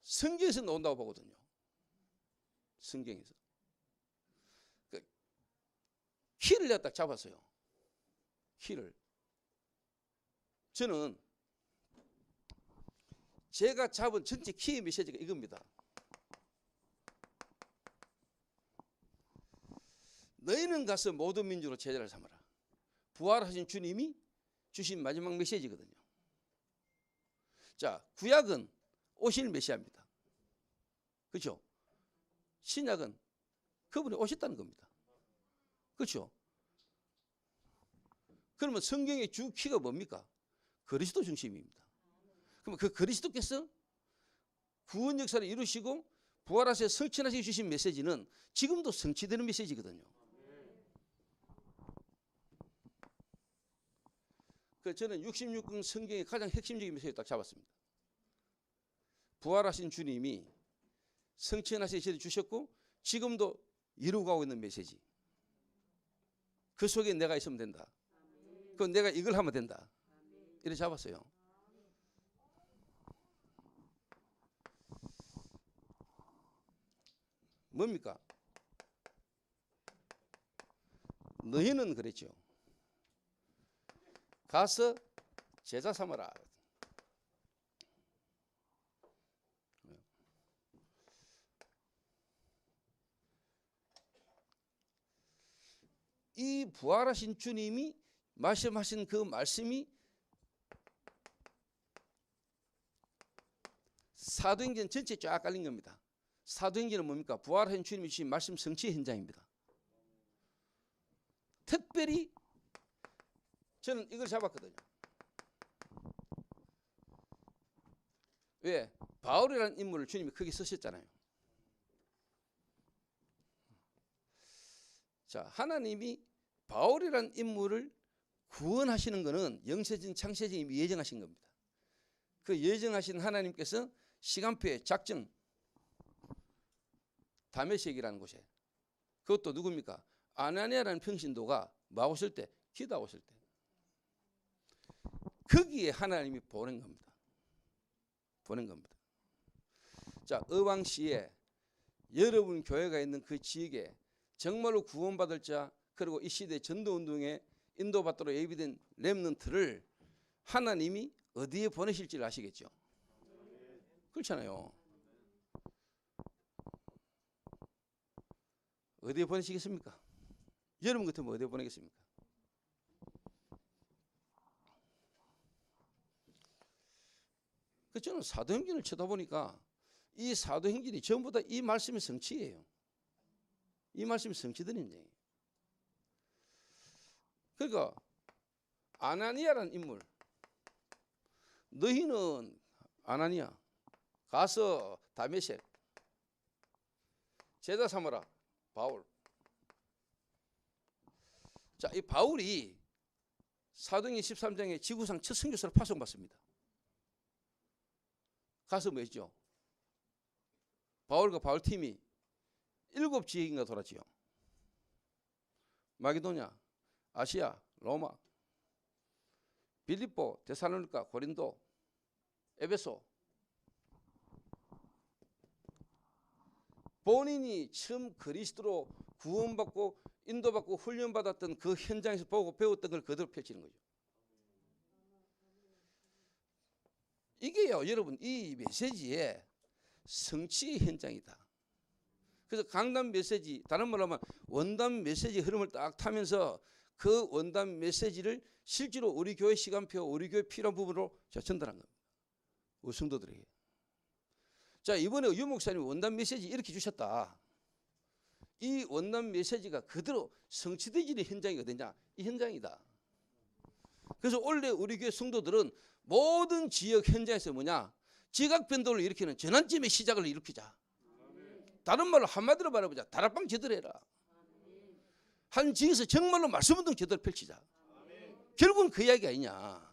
Speaker 8: 성경에서 나온다고 보거든요. 성경에서. 그 키를 내가 딱 잡았어요. 키를. 저는 제가 잡은 전체 키의 메시지가 이겁니다. 너희는 가서 모든 민족으로 제자를 삼아라. 부활하신 주님이 주신 마지막 메시지거든요. 자, 구약은 오실 메시아입니다. 그렇죠? 신약은 그분이 오셨다는 겁니다. 그렇죠? 그러면 성경의 주 키가 뭡니까? 그리스도 중심입니다. 그러면 그 그리스도께서 구원 역사를 이루시고 부활하셔 성취하셔 주신 메시지는 지금도 성취되는 메시지거든요. 그 저는 66권 성경의 가장 핵심적인 메시지를 딱 잡았습니다. 부활하신 주님이 성취하셔 주셨고 지금도 이루고 가고 있는 메시지. 그 속에 내가 있으면 된다. 그 내가 이걸 하면 된다. 이렇게 잡았어요. 뭡니까? 너희는 그랬죠. 가서 제자 삼아라. 이 부활하신 주님이 말씀하신 그 말씀이 사도행전 전체에 쫙 깔린 겁니다. 사도행전은 뭡니까? 부활하신 주님이 주신 말씀 성취의 현장입니다. 특별히 저는 이걸 잡았거든요. 왜? 바울이라는 인물을 주님이 크게 쓰셨잖아요. 자, 하나님이 바울이라는 인물을 구원하시는 것은 영세전 창세전 이미 예정하신 겁니다. 그 예정하신 하나님께서 시간표의 작정 다메섹이라는 곳에, 그것도 누굽니까? 아나니아라는 평신도가 뭐 오실 때? 기도하고 오실 때. 거기에 하나님이 보낸 겁니다. 보낸 겁니다. 자, 의왕시에 여러분 교회가 있는 그 지역에 정말로 구원받을 자, 그리고 이 시대 전도운동에 인도받도록 예비된 렘넌트를 하나님이 어디에 보내실지를 아시겠죠? 그렇잖아요. 어디에 보내시겠습니까? 여러분 같으면 어디에 보내겠습니까? 그 저는 사도행전을 쳐다보니까 이 사도행전이 전부 다 이 말씀의 성취예요. 이 말씀이 성취되는 얘기예요. 그러니까 아나니아라는 인물, 너희는 아나니아 가서 다메섹 제자 삼아라. 바울. 자, 이 바울이 사도행전 13장에 지구상 첫 선교사로 파송받습니다. 가서 뭐 했죠? 바울과 바울 팀이 7지역인가 돌았지요. 마게도냐, 아시아, 로마, 빌립보, 데살로니가, 고린도, 에베소. 본인이 처음 그리스도로 구원받고 인도받고 훈련받았던 그 현장에서 보고 배웠던 걸 그대로 펼치는 거죠. 이게요, 여러분, 이 메시지의 성취의 현장이다. 그래서 강단 메시지, 다른 말로 하면 원단 메시지 흐름을 딱 타면서 그 원단 메시지를 실제로 우리 교회 시간표, 우리 교회 필요한 부분으로 전달한 겁니다. 우리 성도들에게. 자, 이번에 유 목사님이 원단 메시지 이렇게 주셨다. 이 원단 메시지가 그대로 성취되지는 현장이 어디냐? 이 현장이다. 그래서 원래 우리 교회 성도들은 모든 지역 현장에서 뭐냐? 지각 변동을 일으키는 전환점의 시작을 일으키자. 다른 말로 한마디로 말해보자. 다락방 제대로 해라. 한 지역에서 정말로 말씀운동 제대로 펼치자. 결국은 그 이야기 아니냐.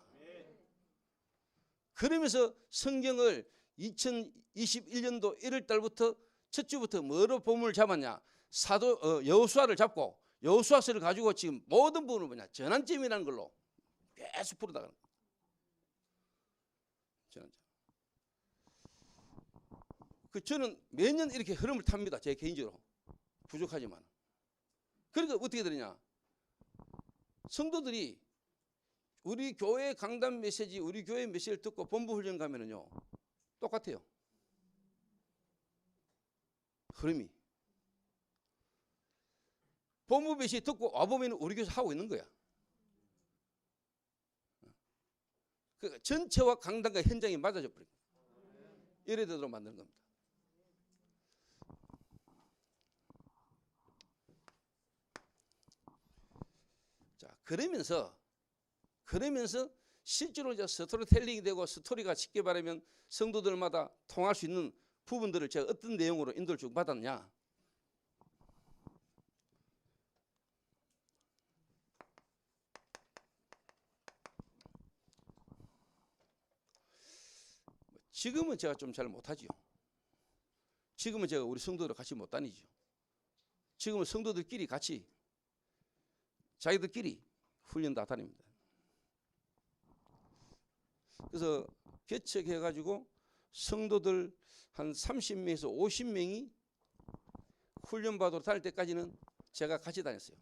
Speaker 8: 그러면서 성경을 2021년도 1월 달부터 첫 주부터 뭐로 본문을 잡았냐? 여호수아를 잡고 여호수아서를 가지고 지금 모든 부분을 뭐냐? 전환점이라는 걸로 계속 풀어나가는 거예요. 전환점. 저는 매년 이렇게 흐름을 탑니다. 제 개인적으로. 부족하지만. 그러니까 어떻게 되느냐? 성도들이 우리 교회 강단 메시지, 우리 교회 메시지를 듣고 본부 훈련 가면은요, 똑같아요. 흐름이. 법무 배시 듣고 와보면 우리 교회에서 하고 있는 거야. 그러니까 전체와 강단과 현장이 맞아져 버린 거야. 이래 되도록 만드는 겁니다. 자, 그러면서 실제로 이제 스토리텔링이 되고 스토리가 쉽게 말하면 성도들마다 통할 수 있는 부분들을 제가 어떤 내용으로 인도를 쭉 받았냐. 지금은 제가 좀 잘 못하지요. 지금은 제가 우리 성도들 같이 못 다니죠. 지금은 성도들끼리 같이 자기들끼리 훈련 다 다닙니다. 그래서 개척해가지고 성도들 한 30명에서 50명이 훈련받으러 다닐 때까지는 제가 같이 다녔어요.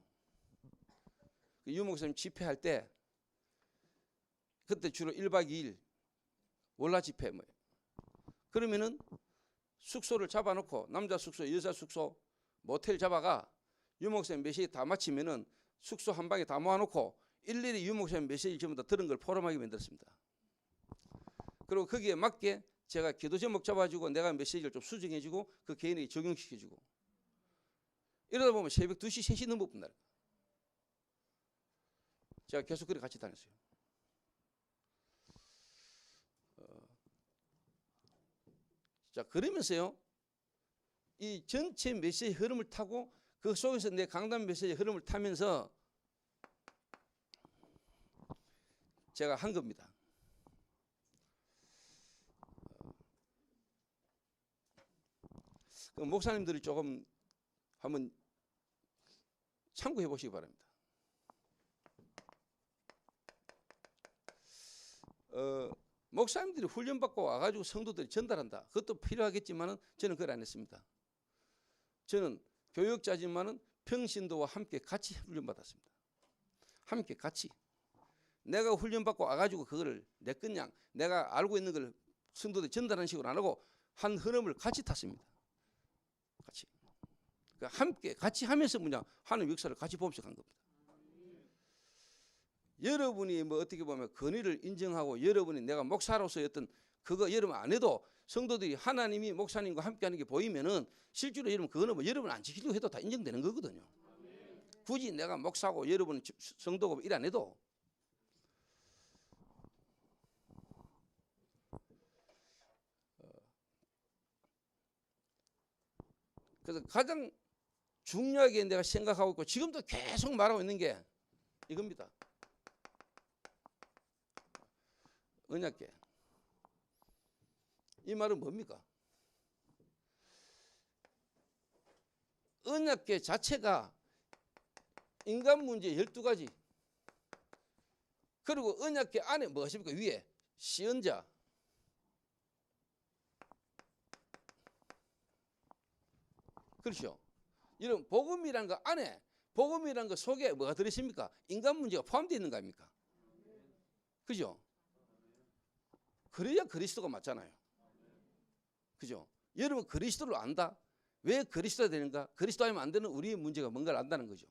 Speaker 8: 유 목사님 집회할 때 그때 주로 1박 2일 월화 집회 뭐 그러면은 숙소를 잡아놓고 남자 숙소, 여자 숙소, 모텔 잡아가 유 목사님 메시지 다 마치면은 숙소 한 방에 다 모아놓고 일일이 유 목사님 메시지 전부 다 들은 걸 포럼하게 만들었습니다. 그리고 거기에 맞게 제가 기도 제목 잡아주고 내가 메시지를 좀 수정해주고 그 개인에게 적용시켜주고 이러다 보면 새벽 2시, 3시 넘어 본다. 제가 계속 그렇게 같이 다녔어요. 자, 그러면서요, 이 전체 메시지 흐름을 타고 그 속에서 내 강단 메시지 흐름을 타면서 제가 한 겁니다. 그 목사님들이 조금 한번 참고해 보시기 바랍니다. 목사님들이 훈련받고 와가지고 성도들이 전달한다. 그것도 필요하겠지만은 저는 그걸 안 했습니다. 저는 교역자지만은 평신도와 함께 같이 훈련받았습니다. 함께 같이. 내가 훈련받고 와가지고 그거를 내 그냥 내가 알고 있는 걸 성도들이 전달하는 식으로 안 하고 한 흐름을 같이 탔습니다. 같이. 그러니까 함께 같이 하면서 뭐냐 하는 역사를 같이 보면서 간 겁니다. 여러분이 뭐 어떻게 보면 권위를 인정하고 여러분이 내가 목사로서의 어떤 그거 여러분 안 해도 성도들이 하나님이 목사님과 함께하는 게 보이면은 실제로 여러분 그거는 뭐 여러분 안 지키려고 해도 다 인정되는 거거든요. 굳이 내가 목사고 여러분 성도고 일 안 해도. 그래서 가장 중요하게 내가 생각하고 있고 지금도 계속 말하고 있는 게 이겁니다. 언약궤. 이 말은 뭡니까? 언약궤 자체가 인간 문제 12가지. 그리고 언약궤 안에 무엇입니까? 위에 시언자. 그렇죠. 이런 복음이라는 거 안에 복음이라는 거 속에 뭐가 들어있습니까? 인간 문제가 포함되어 있는 거 아닙니까? 그죠? 그래야 그리스도가 맞잖아요. 그죠? 여러분 그리스도를 안다? 왜 그리스도가 되는가? 그리스도 아니면 안 되는 우리의 문제가 뭔가를 안다는 거죠.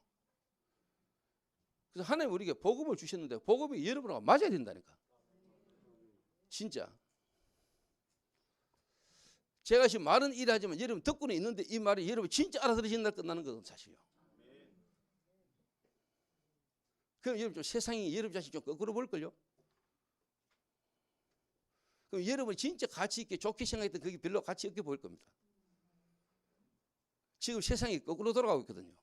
Speaker 8: 그래서 하나님 우리에게 복음을 주셨는데 복음이 여러분하고 맞아야 된다니까. 진짜. 제가 지금 말은 일하지만 여러분 듣고는 있는데 이 말이 여러분 진짜 알아들으신 날 끝나는 것은 사실이요. 그럼 여러분 좀 세상이 여러분 자신 좀 거꾸로 볼걸요? 그럼 여러분이 진짜 가치 있게 좋게 생각했던 그게 별로 가치 없게 보일 겁니다. 지금 세상이 거꾸로 돌아가고 있거든요.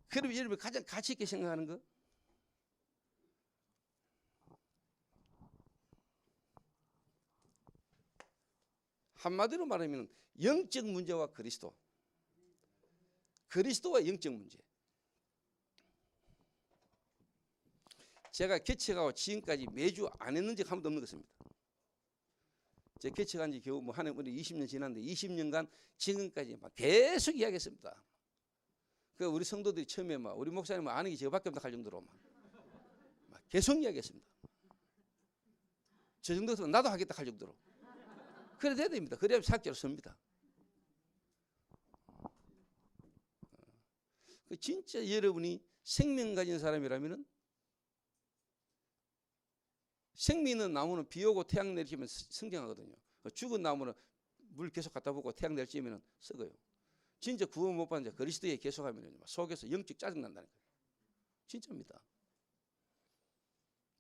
Speaker 8: 그럼 여러분이 가장 가치 있게 생각하는 거? 한마디로 말하면 영적 문제와 그리스도. 그리스도와 영적 문제. 제가 개척하고 지금까지 매주 안 했는 적 한 번도 없는 것입니다. 제가 개척한 지 겨우 뭐 하나님 우리 20년 지났는데 20년간 지금까지 막 계속 이야기했습니다. 그 우리 성도들이 처음에 막 우리 목사님 아는 게 저밖에 없다 할 정도로 막 계속 이야기했습니다. 저 정도면 나도 하겠다 할 정도로. 그래 돼야 됩니다. 그래야 사학제로 섭니다. 진짜 여러분이 생명 가진 사람이라면은 생명 있는 나무는 비 오고 태양 내리치면 성장하거든요. 죽은 나무는 물 계속 갖다 붓고 태양 내리치면 썩어요. 진짜 구원 못 받는 자 그리스도에 계속하면 속에서 영적 짜증 난다는 거예요. 진짜입니다.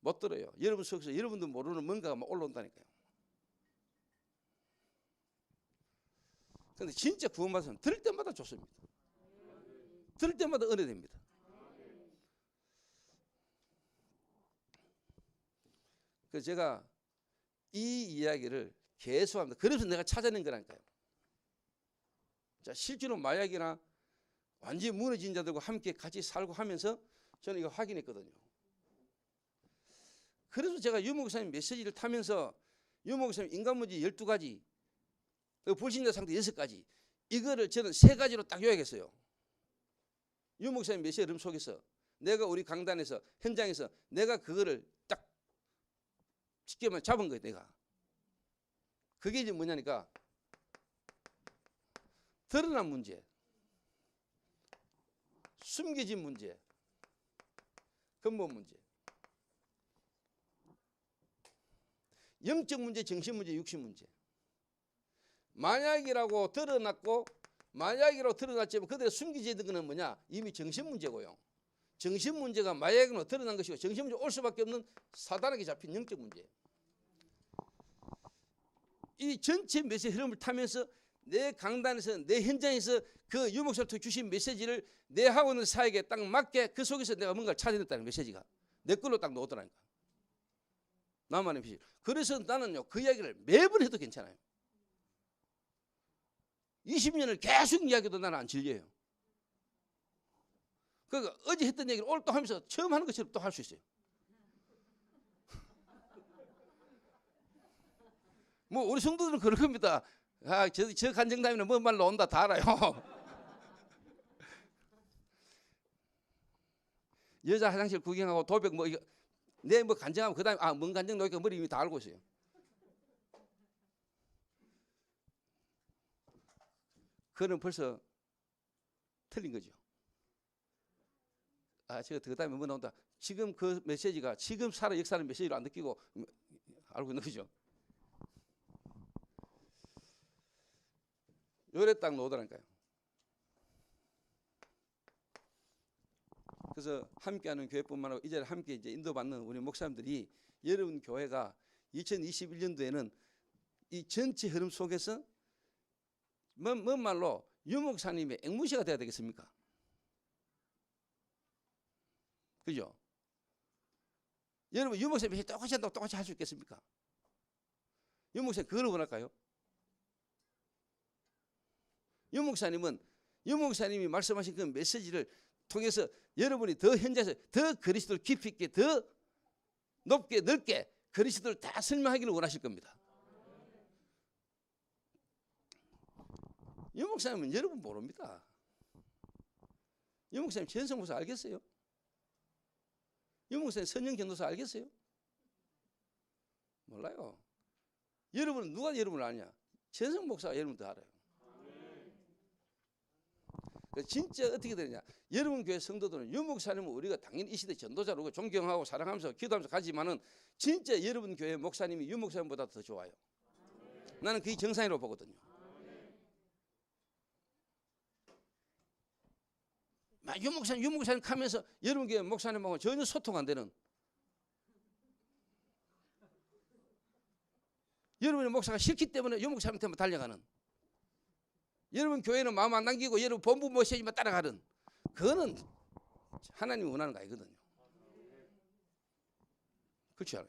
Speaker 8: 못 들어요. 여러분 속에서 여러분도 모르는 뭔가가 막 올라온다니까요. 근데 진짜 구원받은 사람 들을 때마다 좋습니다. 들을 때마다 은혜됩니다. 그래서 제가 이 이야기를 계속합니다. 그래서 내가 찾아낸 거라니까요. 자, 실제로 마약이나 완전히 무너진 자들과 함께 같이 살고 하면서 저는 이거 확인했거든요. 그래서 제가 유 목사님 메시지를 타면서 유 목사님 인간 문제 12가지, 불신자 상태 6가지, 이거를 저는 3가지로 딱 요약했어요. 유 목사님 메시지 흐름 속에서 내가 우리 강단에서 현장에서 내가 그거를 딱 쉽게 말해 잡은 거예요. 내가 그게 이제 뭐냐니까 드러난 문제, 숨겨진 문제, 근본 문제, 영적 문제, 정신 문제, 육신 문제. 마약이라고 드러났고 마약이라고 드러났지만 그대로 숨기지 있는 거는 뭐냐? 이미 정신 문제고요. 정신 문제가 마약으로 드러난 것이고 정신 문제 올 수밖에 없는 사단에게 잡힌 영적 문제. 이 전체 메시지 흐름을 타면서 내 강단에서 내 현장에서 그 유목사님한테 주신 메시지를 내 하고 있는 사역에 딱 맞게 그 속에서 내가 뭔가를 찾아냈다는 메시지가 내 걸로 딱 나오더라니까. 나만의 메시지. 그래서 나는요 그 이야기를 매번 해도 괜찮아요. 20년을 계속 이야기해도 나는 안 질려요. 그러니까 어제 했던 얘기를 오늘 또 하면서 처음 하는 것처럼 또 할 수 있어요. 뭐 우리 성도들은 그럴 겁니다. 아, 저 간증담이나 뭔 말로 온다 다 알아요. 여자 화장실 구경하고 도벽 뭐 이거 내 뭐 간증하면 그다음에 아, 뭔 간증 놓으니까 머리 이미 다 알고 있어요. 그는 벌써 틀린 거죠. 아, 제가 그다음에 뭐 나온다. 지금 그 메시지가 지금 살아 역사는 메시지로 안 느끼고 알고 있는 거죠. 요래 딱 나오더라니까요. 그래서 함께하는 교회뿐만 아니라 이제 함께 이제 인도받는 우리 목사님들이 여러분 교회가 2021년도에는 이 전체 흐름 속에서 뭔 말로 유 목사님의 앵무새가 돼야 되겠습니까? 그죠? 여러분 유 목사님이 똑같이 한다고 똑같이 할 수 있겠습니까? 유 목사님 그걸 원할까요? 유 목사님은 유 목사님이 말씀하신 그 메시지를 통해서 여러분이 더 현장에서 더 그리스도를 깊이 있게 더 높게 넓게 그리스도를 다 설명하기를 원하실 겁니다. 유 목사님은 여러분 모릅니다. 유 목사님 전성 목사 알겠어요? 유 목사님 선영 전도사 알겠어요? 몰라요. 여러분은 누가 여러분을 아냐? 전성 목사가 여러분 더 알아요. 진짜 어떻게 되느냐? 여러분 교회 성도들은 유 목사님은 우리가 당연히 이 시대 전도자로 존경하고 사랑하면서 기도하면서 가지만은 진짜 여러분 교회 목사님이 유 목사님보다 더 좋아요. 나는 그게 정상이라고 보거든요. 유 목사님 하면서 여러분 교회 목사님하고 전혀 소통 안 되는 여러분의 목사가 싫기 때문에 유 목사님한테만 달려가는 여러분 교회는 마음 안 남기고 여러분 본부 메시지만 따라가는 그거는 하나님이 원하는 거 아니거든요. 그렇지 않아요.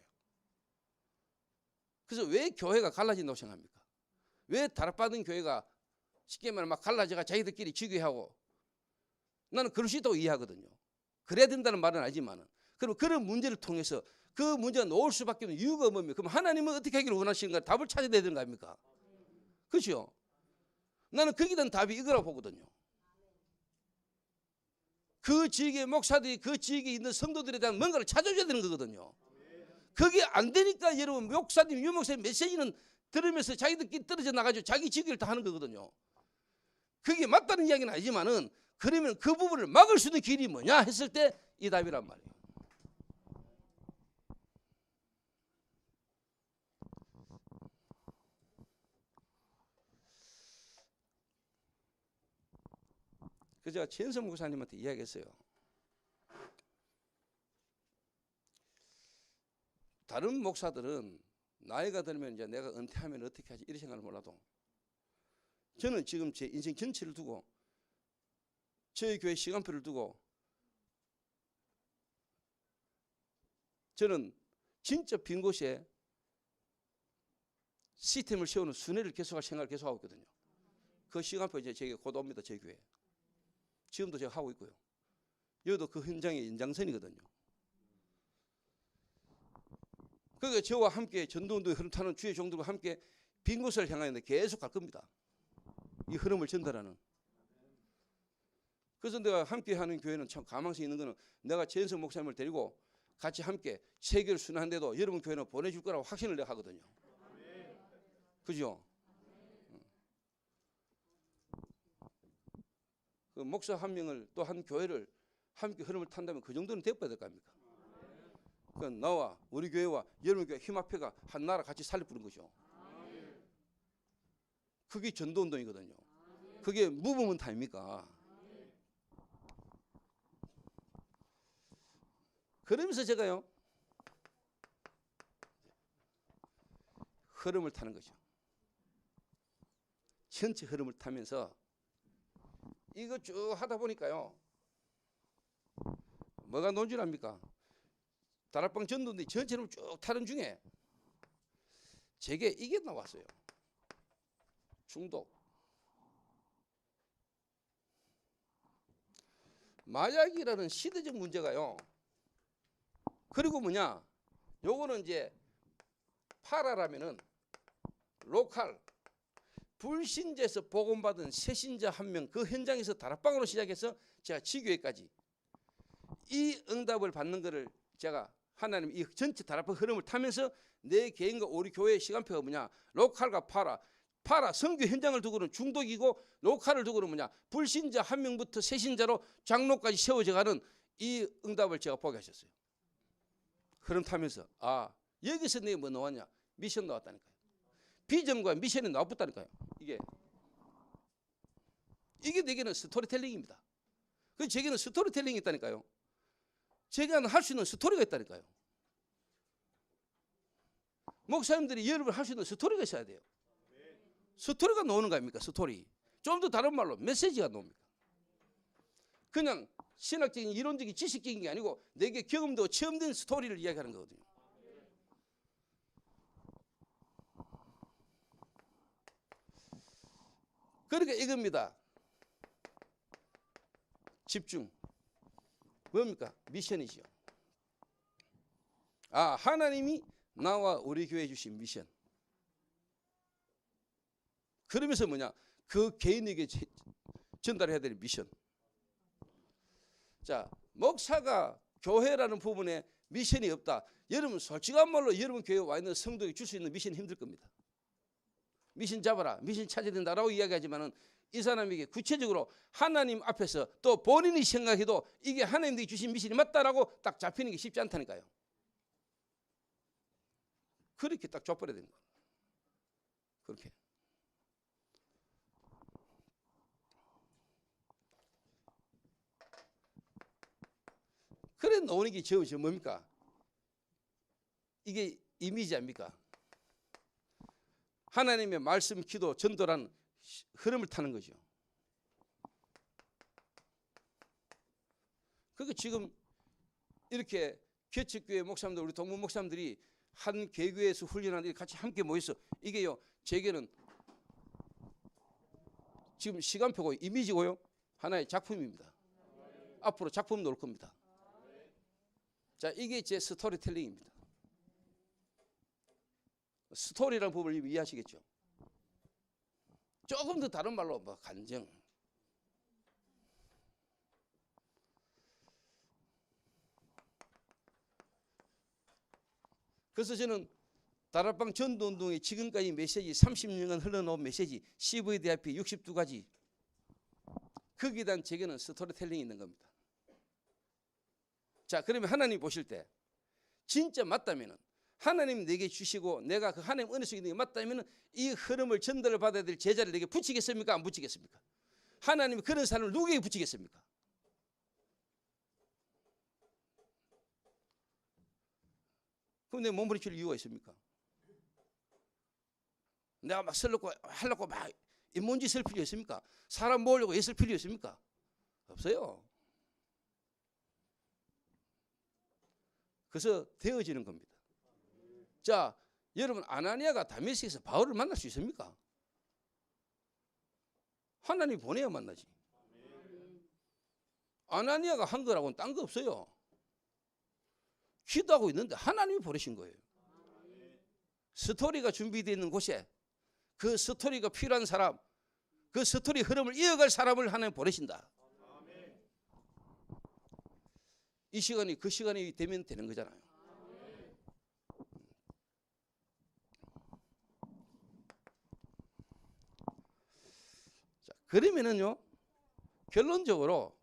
Speaker 8: 그래서 왜 교회가 갈라진다고 생각합니까? 왜 다락받은 교회가 쉽게 말하면 막 갈라져가 자기들끼리 지교하고 나는 그럴 수 있다고 이해하거든요. 그래야 된다는 말은 알지만은 그럼 그런 문제를 통해서 그 문제가 나올 수밖에 없는 이유가 뭡니까? 그럼 하나님은 어떻게 하기를 원하시는가 답을 찾아야 되는 거 아닙니까? 그렇죠? 나는 거기에 대한 답이 이거라고 보거든요. 그 지역의 목사들이 그 지역에 있는 성도들에 대한 뭔가를 찾아줘야 되는 거거든요. 그게 안 되니까 여러분 목사님, 유목사님 메시지는 들으면서 자기들끼리 떨어져 나가지고 자기 지역을 다 하는 거거든요. 그게 맞다는 이야기는 아니지만은 그러면 그 부분을 막을 수 있는 길이 뭐냐 했을 때 이 답이란 말이에요. 그래서 제가 최현성 목사님한테 이야기했어요. 다른 목사들은 나이가 들면 이제 내가 은퇴하면 어떻게 하지 이런 생각을 몰라도 저는 지금 제 인생 전체를 두고 저희 교회 시간표를 두고 저는 진짜 빈 곳에 시스템을 세우는 순회를 계속할 생각을 계속하고 있거든요. 그 시간표 이제 제게 곧 옵니다. 저희 교회. 지금도 제가 하고 있고요. 여기도 그 현장의 연장선이거든요. 그러니까 저와 함께 전도운동에 흐름 타는 주의 종들과 함께 빈 곳을 향하여 계속 갈 겁니다. 이 흐름을 전달하는. 그래서 내가 함께 하는 교회는 참 가망성이 있는 거는 내가 최현성 목사님을 데리고 같이 함께 세계를 순환한데도 여러분 교회는 보내줄 거라고 확신을 내가 하거든요. 그죠? 그 목사 한 명을 또 한 교회를 함께 흐름을 탄다면 그 정도는 돼봐야 될 거 아닙니까? 그러니까 나와 우리 교회와 여러분 교회 힘합회가 한 나라 같이 살려 부른 거죠. 그게 전도운동이거든요. 그게 무브먼트 아닙니까? 그러면서 제가요 흐름을 타는 거죠. 전체 흐름을 타면서 이거 쭉 하다 보니까요 뭐가 논줄 압니까? 다락방 전도인데 전체를 쭉 타는 중에 제게 이게 나왔어요. 중독. 마약이라는 시대적 문제가요. 그리고 뭐냐? 요거는 이제 파라라면은 로컬 불신자에서 복음받은 새신자 한 명 그 현장에서 다락방으로 시작해서 제가 지교회까지 이 응답을 받는 거를 제가 하나님 이 전체 다락방 흐름을 타면서 내 개인과 우리 교회의 시간표가 뭐냐? 로컬과 파라 선교 현장을 두고는 중독이고 로컬을 두고는 뭐냐? 불신자 한 명부터 새신자로 장로까지 세워져가는 이 응답을 제가 보게 하셨어요. 흐름 타면서 아 여기서 내가 뭐 나왔냐? 미션 나왔다니까요. 비전과 미션이 나왔다니까요. 이게 내게는 스토리텔링입니다. 그래서 제게는 스토리텔링이 있다니까요. 제가 할 수 있는 스토리가 있다니까요. 목사님들이 여러분 할 수 있는 스토리가 있어야 돼요. 스토리가 나오는 거 아닙니까? 스토리. 좀 더 다른 말로 메시지가 나옵니다. 그냥 신학적인 이론적인 지식적인 게 아니고 내게 경험도 체험된 스토리를 이야기하는 거거든요. 그러니까 이겁니다. 집중. 뭡니까? 미션이죠. 아, 하나님이 나와 우리 교회에 주신 미션. 그러면서 뭐냐? 그 개인에게 전달해야 될 미션. 자, 목사가 교회라는 부분에 미션이 없다. 여러분 솔직한 말로 여러분 교회에 와 있는 성도에게 줄 수 있는 미션이 힘들 겁니다. 미션 잡아라, 미션 찾아야 된다라고 이야기하지만은 이 사람에게 구체적으로 하나님 앞에서 또 본인이 생각해도 이게 하나님이 주신 미션이 맞다라고 딱 잡히는 게 쉽지 않다니까요. 그렇게 딱 줘버려야 되는 거예요. 그렇게. 그래 나오는 게 저 뭡니까? 이게 이미지 아닙니까? 하나님의 말씀, 기도, 전도라는 흐름을 타는 거죠. 그러니까 지금 이렇게 개척교회 목사님들, 우리 동문 목사님들이 한 개교회에서 훈련하는 같이 함께 모여서 이게요, 제게는 지금 시간표고 이미지고요, 하나의 작품입니다. 앞으로 작품 나올 겁니다. 자, 이게 제 스토리텔링입니다. 스토리라는 부분을 이해하시겠죠? 조금 더 다른 말로 뭐 간증. 그래서 저는 다락방 전도운동의 지금까지 메시지 30년간 흘러나온 메시지 CVDIP 62가지 거기에 대한 제게는 스토리텔링이 있는 겁니다. 자, 그러면 하나님 보실 때 진짜 맞다면은 하나님 내게 주시고 내가 그 하나님 은혜 속에 있는 게 맞다면은 이 흐름을 전달을 받아야 될 제자를 내게 붙이겠습니까? 안 붙이겠습니까? 하나님이 그런 사람을 누구에게 붙이겠습니까? 그럼 내 몸부림칠 이유가 있습니까? 내가 막 설놓고 하려고 막 인문지 쓸 필요 있습니까? 사람 모으려고 애쓸 필요 있습니까? 없어요. 그래서 되어지는 겁니다. 자, 여러분 아나니아가 다메섹에서 바울을 만날 수 있습니까? 하나님이 보내야 만나지. 아나니아가 한 거라고는 딴 거 없어요. 기도하고 있는데 하나님이 보내신 거예요. 스토리가 준비되어 있는 곳에 그 스토리가 필요한 사람, 그 스토리 흐름을 이어갈 사람을 하나님 보내신다. 이 시간이 그 시간이 되면 되는 거잖아요. 자, 그러면은요, 결론적으로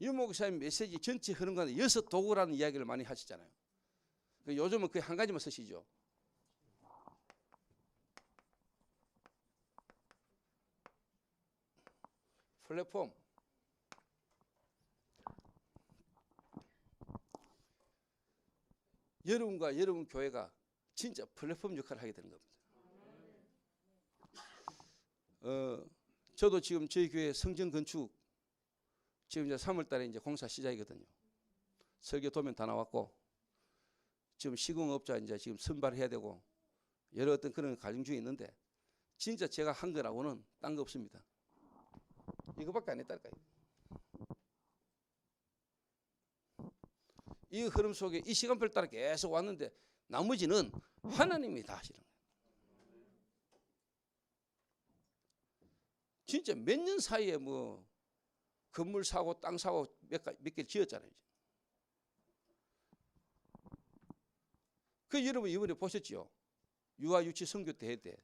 Speaker 8: 유 목사님 메시지 전체 흐름 가운데 6도구라는 이야기를 많이 하시잖아요. 요즘은 거의 한 가지만 쓰시죠. 플랫폼, 여러분과 여러분 교회가 진짜 플랫폼 역할을 하게 되는 겁니다. 저도 지금 저희 교회 성전 건축 지금 이제 3월 달에 이제 공사 시작이거든요. 설계 도면 다 나왔고 지금 시공업자 이제 지금 선발해야 되고 여러 어떤 그런 과정 중에 있는데 진짜 제가 한 거라고는 딴 거 없습니다. 이거밖에 안 했다니까요. 이 흐름 속에 이 시간표를 따라 계속 왔는데 나머지는 하나님이 다 하시는 거예요. 진짜 몇 년 사이에 뭐 건물 사고 땅 사고 몇 개 지었잖아요. 그 여러분 이번에 보셨죠? 유아 유치 선교 대회 때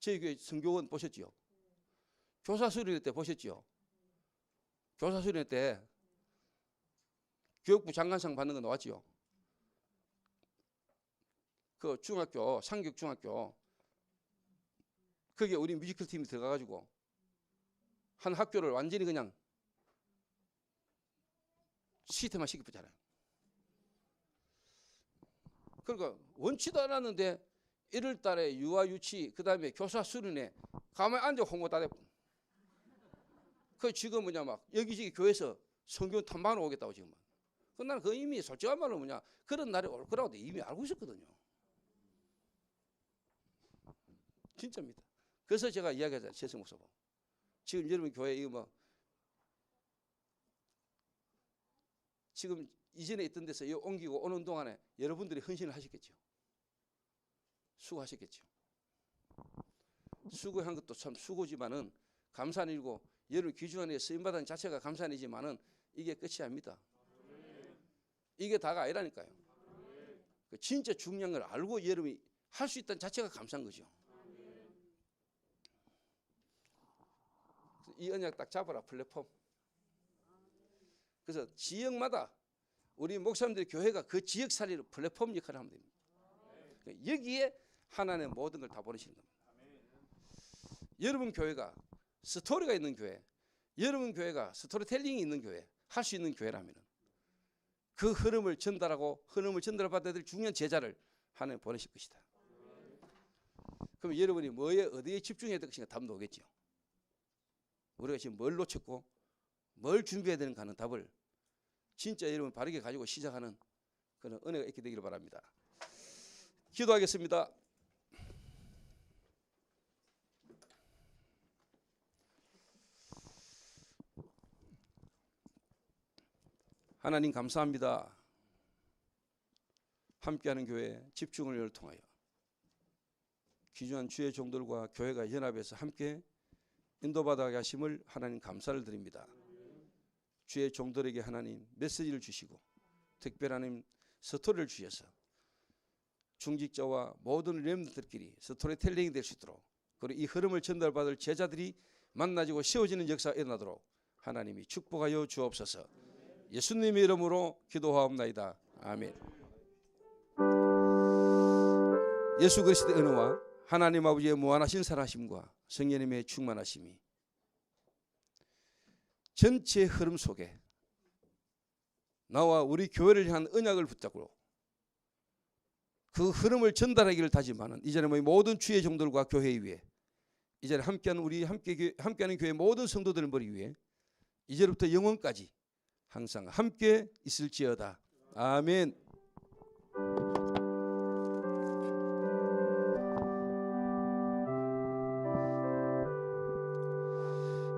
Speaker 8: 저희 교회 선교원 보셨죠? 교사 수련회 때 보셨죠? 교사 수련회 때 교육부 장관상 받는 거 나왔죠? 그 중학교 상격 중학교 거기에 우리 뮤지컬 팀이 들어가가지고 한 학교를 완전히 그냥 시스템화 시켰잖아요. 그러니까 원치도 않았는데 1월 달에 유아 유치 그다음에 교사 수련회 가만히 앉아 홍보 다 됐고 그 지금 뭐냐 막 여기저기 교회에서 성경 탐방하러 오겠다고 지금. 그 나는 그 이미 솔직한 말로 뭐냐 그런 날이 올 거라고 이미 알고 있었거든요. 진짜입니다. 그래서 제가 이야기하자 재성 목사 보고 지금 여러분 교회 이거 뭐 지금 이전에 있던 데서 옮기고 오는 동안에 여러분들이 헌신을 하셨겠죠. 수고하셨겠죠. 수고한 것도 참 수고지만은 감사한 일이고 여러분 귀중한 쓰임받은 자체가 감사한 일이지만은 이게 끝이 아닙니다. 이게 다가 아니라니까요. 진짜 중요한 걸 알고 여러분이 할 수 있다는 자체가 감사한 거죠. 이 언약 딱 잡아라 플랫폼. 그래서 지역마다 우리 목사님들 교회가 그 지역 살리는 플랫폼 역할을 하면 됩니다. 여기에 하나님의 모든 걸 다 보내시는 겁니다. 여러분 교회가 스토리가 있는 교회, 여러분 교회가 스토리텔링이 있는 교회, 할 수 있는 교회라면 그 흐름을 전달하고 흐름을 전달받아야 될 중요한 제자를 하나님 보내실 것이다. 그럼 여러분이 뭐에 어디에 집중해야 될 것인가 답 나오겠죠. 우리가 지금 뭘 놓쳤고 뭘 준비해야 되는가 하는 답을 진짜 여러분 바르게 가지고 시작하는 그런 은혜가 있게 되기를 바랍니다. 기도하겠습니다. 하나님 감사합니다. 함께하는 교회 집중을 통하여 귀중한 주의 종들과 교회가 연합해서 함께 인도받아 가심을 하나님 감사를 드립니다. 주의 종들에게 하나님 메시지를 주시고 특별한 하나님 스토리를 주셔서 중직자와 모든 렘들끼리 스토리텔링이 될 수 있도록, 그리고 이 흐름을 전달받을 제자들이 만나지고 세워지는 역사가 일어나도록 하나님이 축복하여 주옵소서. 예수님의 이름으로 기도하옵나이다. 아멘. 예수 그리스도의 은혜와 하나님 아버지의 무한하신 사랑하심과 성령님의 충만하심이 전체 흐름 속에 나와 우리 교회를 향한 언약을 붙잡고 그 흐름을 전달하기를 다짐하는 이 자리에 모든 주의 종들과 교회 위에, 이 자리에 함께하는 우리 함께하는 교회 모든 성도들을 머리 위에 이제부터 영원까지 항상 함께 있을지어다. 아멘.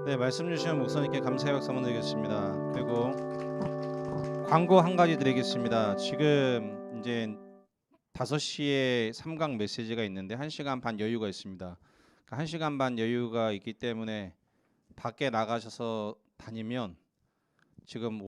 Speaker 6: 네, 말씀 주시는 목사님께 감사의 박수 한번 드리겠습니다. 그리고 광고 한 가지 드리겠습니다. 지금 이제 5시에 3강 메시지가 있는데 1시간 반 여유가 있습니다. 1시간 반 여유가 있기 때문에 밖에 나가셔서 다니면 지금